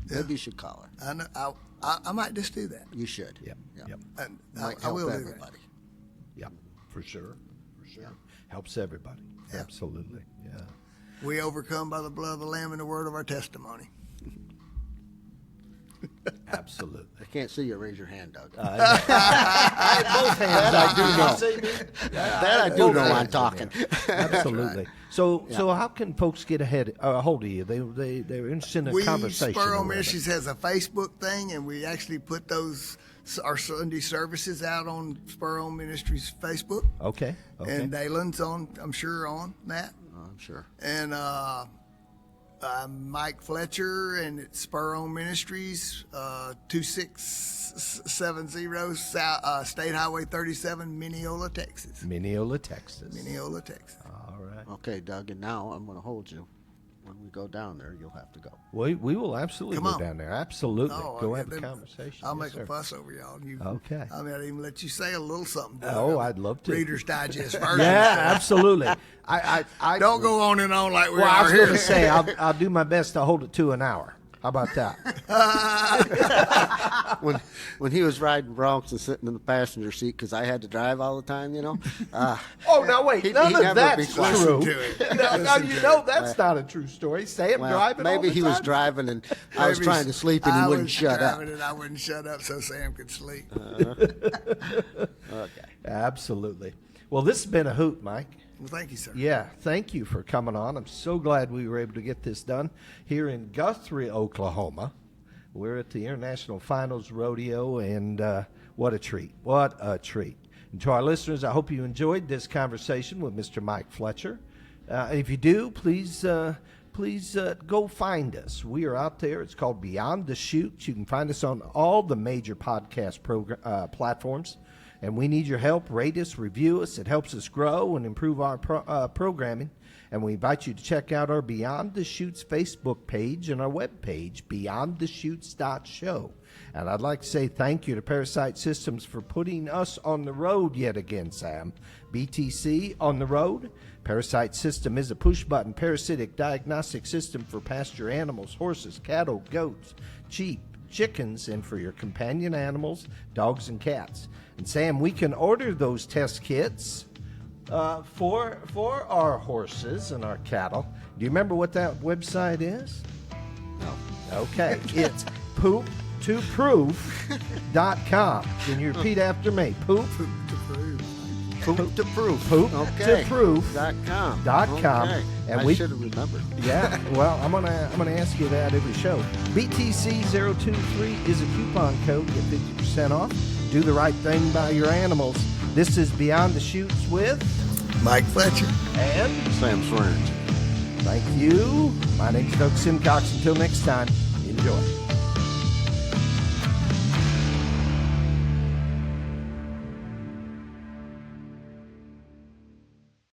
Yeah. Maybe you should call her. I know. I might just do that. You should. Yep. Yeah. Yep. And Might I help will do everybody. Yep. For sure. For sure. Helps everybody. Yeah. Absolutely. Yeah. that. We overcome by the blood of the Lamb and the word of our testimony. Absolutely. I can't see you raise your hand, Doug. I had both hands. I do know. See me? That I do know I'm talking. Absolutely. So how can folks get a hold of you? They're interested in a conversation. Spur or on whatever. Ministries has a Facebook thing, and we actually put our Sunday services out on Spur on Ministries Facebook. Okay. And Dalen's on, I'm sure, on that. I'm sure. And Mike Fletcher, and it's Spur on Ministries, 2670 State Highway 37, Mineola, Texas. Mineola, Texas. Mineola, Texas. All right. Okay, Doug, and now I'm going to hold you. When we go down there, you'll have to go. We will absolutely Come go on. down there. Absolutely. Oh, go yeah, have a then conversation. I'll Yes, make a sir. fuss over y'all. Okay. I mean, I'd even let you say a little something. Oh, I'd love to. Reader's Digest version. Yeah, absolutely. I Don't go on and on like we Well, I are was here. going to say I'll do my best to hold it to an hour. How about that? When he was riding broncs and sitting in the passenger seat, because I had to drive all the time, you know. Oh, now wait, He'd none of never be that's quiet. true. Listen to it. Now, Listen you to know it. that's not a true story. Sam Well, driving all maybe the he was time? driving and I was Maybe trying to sleep and he I wouldn't was shut up. driving and I wouldn't shut up so Sam could sleep. Okay. Absolutely. Well, this has been a hoot, Mike. Well, thank you, sir. Yeah, thank you for coming on. I'm so glad we were able to get this done here in Guthrie, Oklahoma. We're at the International Finals Rodeo, and what a treat. What a treat. And to our listeners, I hope you enjoyed this conversation with Mr. Mike Fletcher. If you do, please go find us. We are out there. It's called Beyond the Chutes. You can find us on all the major podcast platforms. And we need your help. Rate us, review us. It helps us grow and improve our programming. And we invite you to check out our Beyond the Chutes Facebook page and our webpage, beyondthechutes.show. And I'd like to say thank you to Parasite Systems for putting us on the road yet again, Sam. BTC on the road. Parasite System is a push-button parasitic diagnostic system for pasture animals, horses, cattle, goats, sheep, chickens, and for your companion animals, dogs and cats. And Sam, we can order those test kits for our horses and our cattle. Do you remember what that website is? No. Okay, it's poop2proof.com. Can you repeat after me? Poop to proof. Poop2proof.com. Okay. And I we should have remembered. Yeah, well, I'm gonna ask you that every show. BTC023 is a coupon code. Get 50% off. Do the right thing by your animals. This is Beyond the Chutes with Mike Fletcher. and Sam Swearengin. thank you. My name's Doug Simcox. Until next time, enjoy.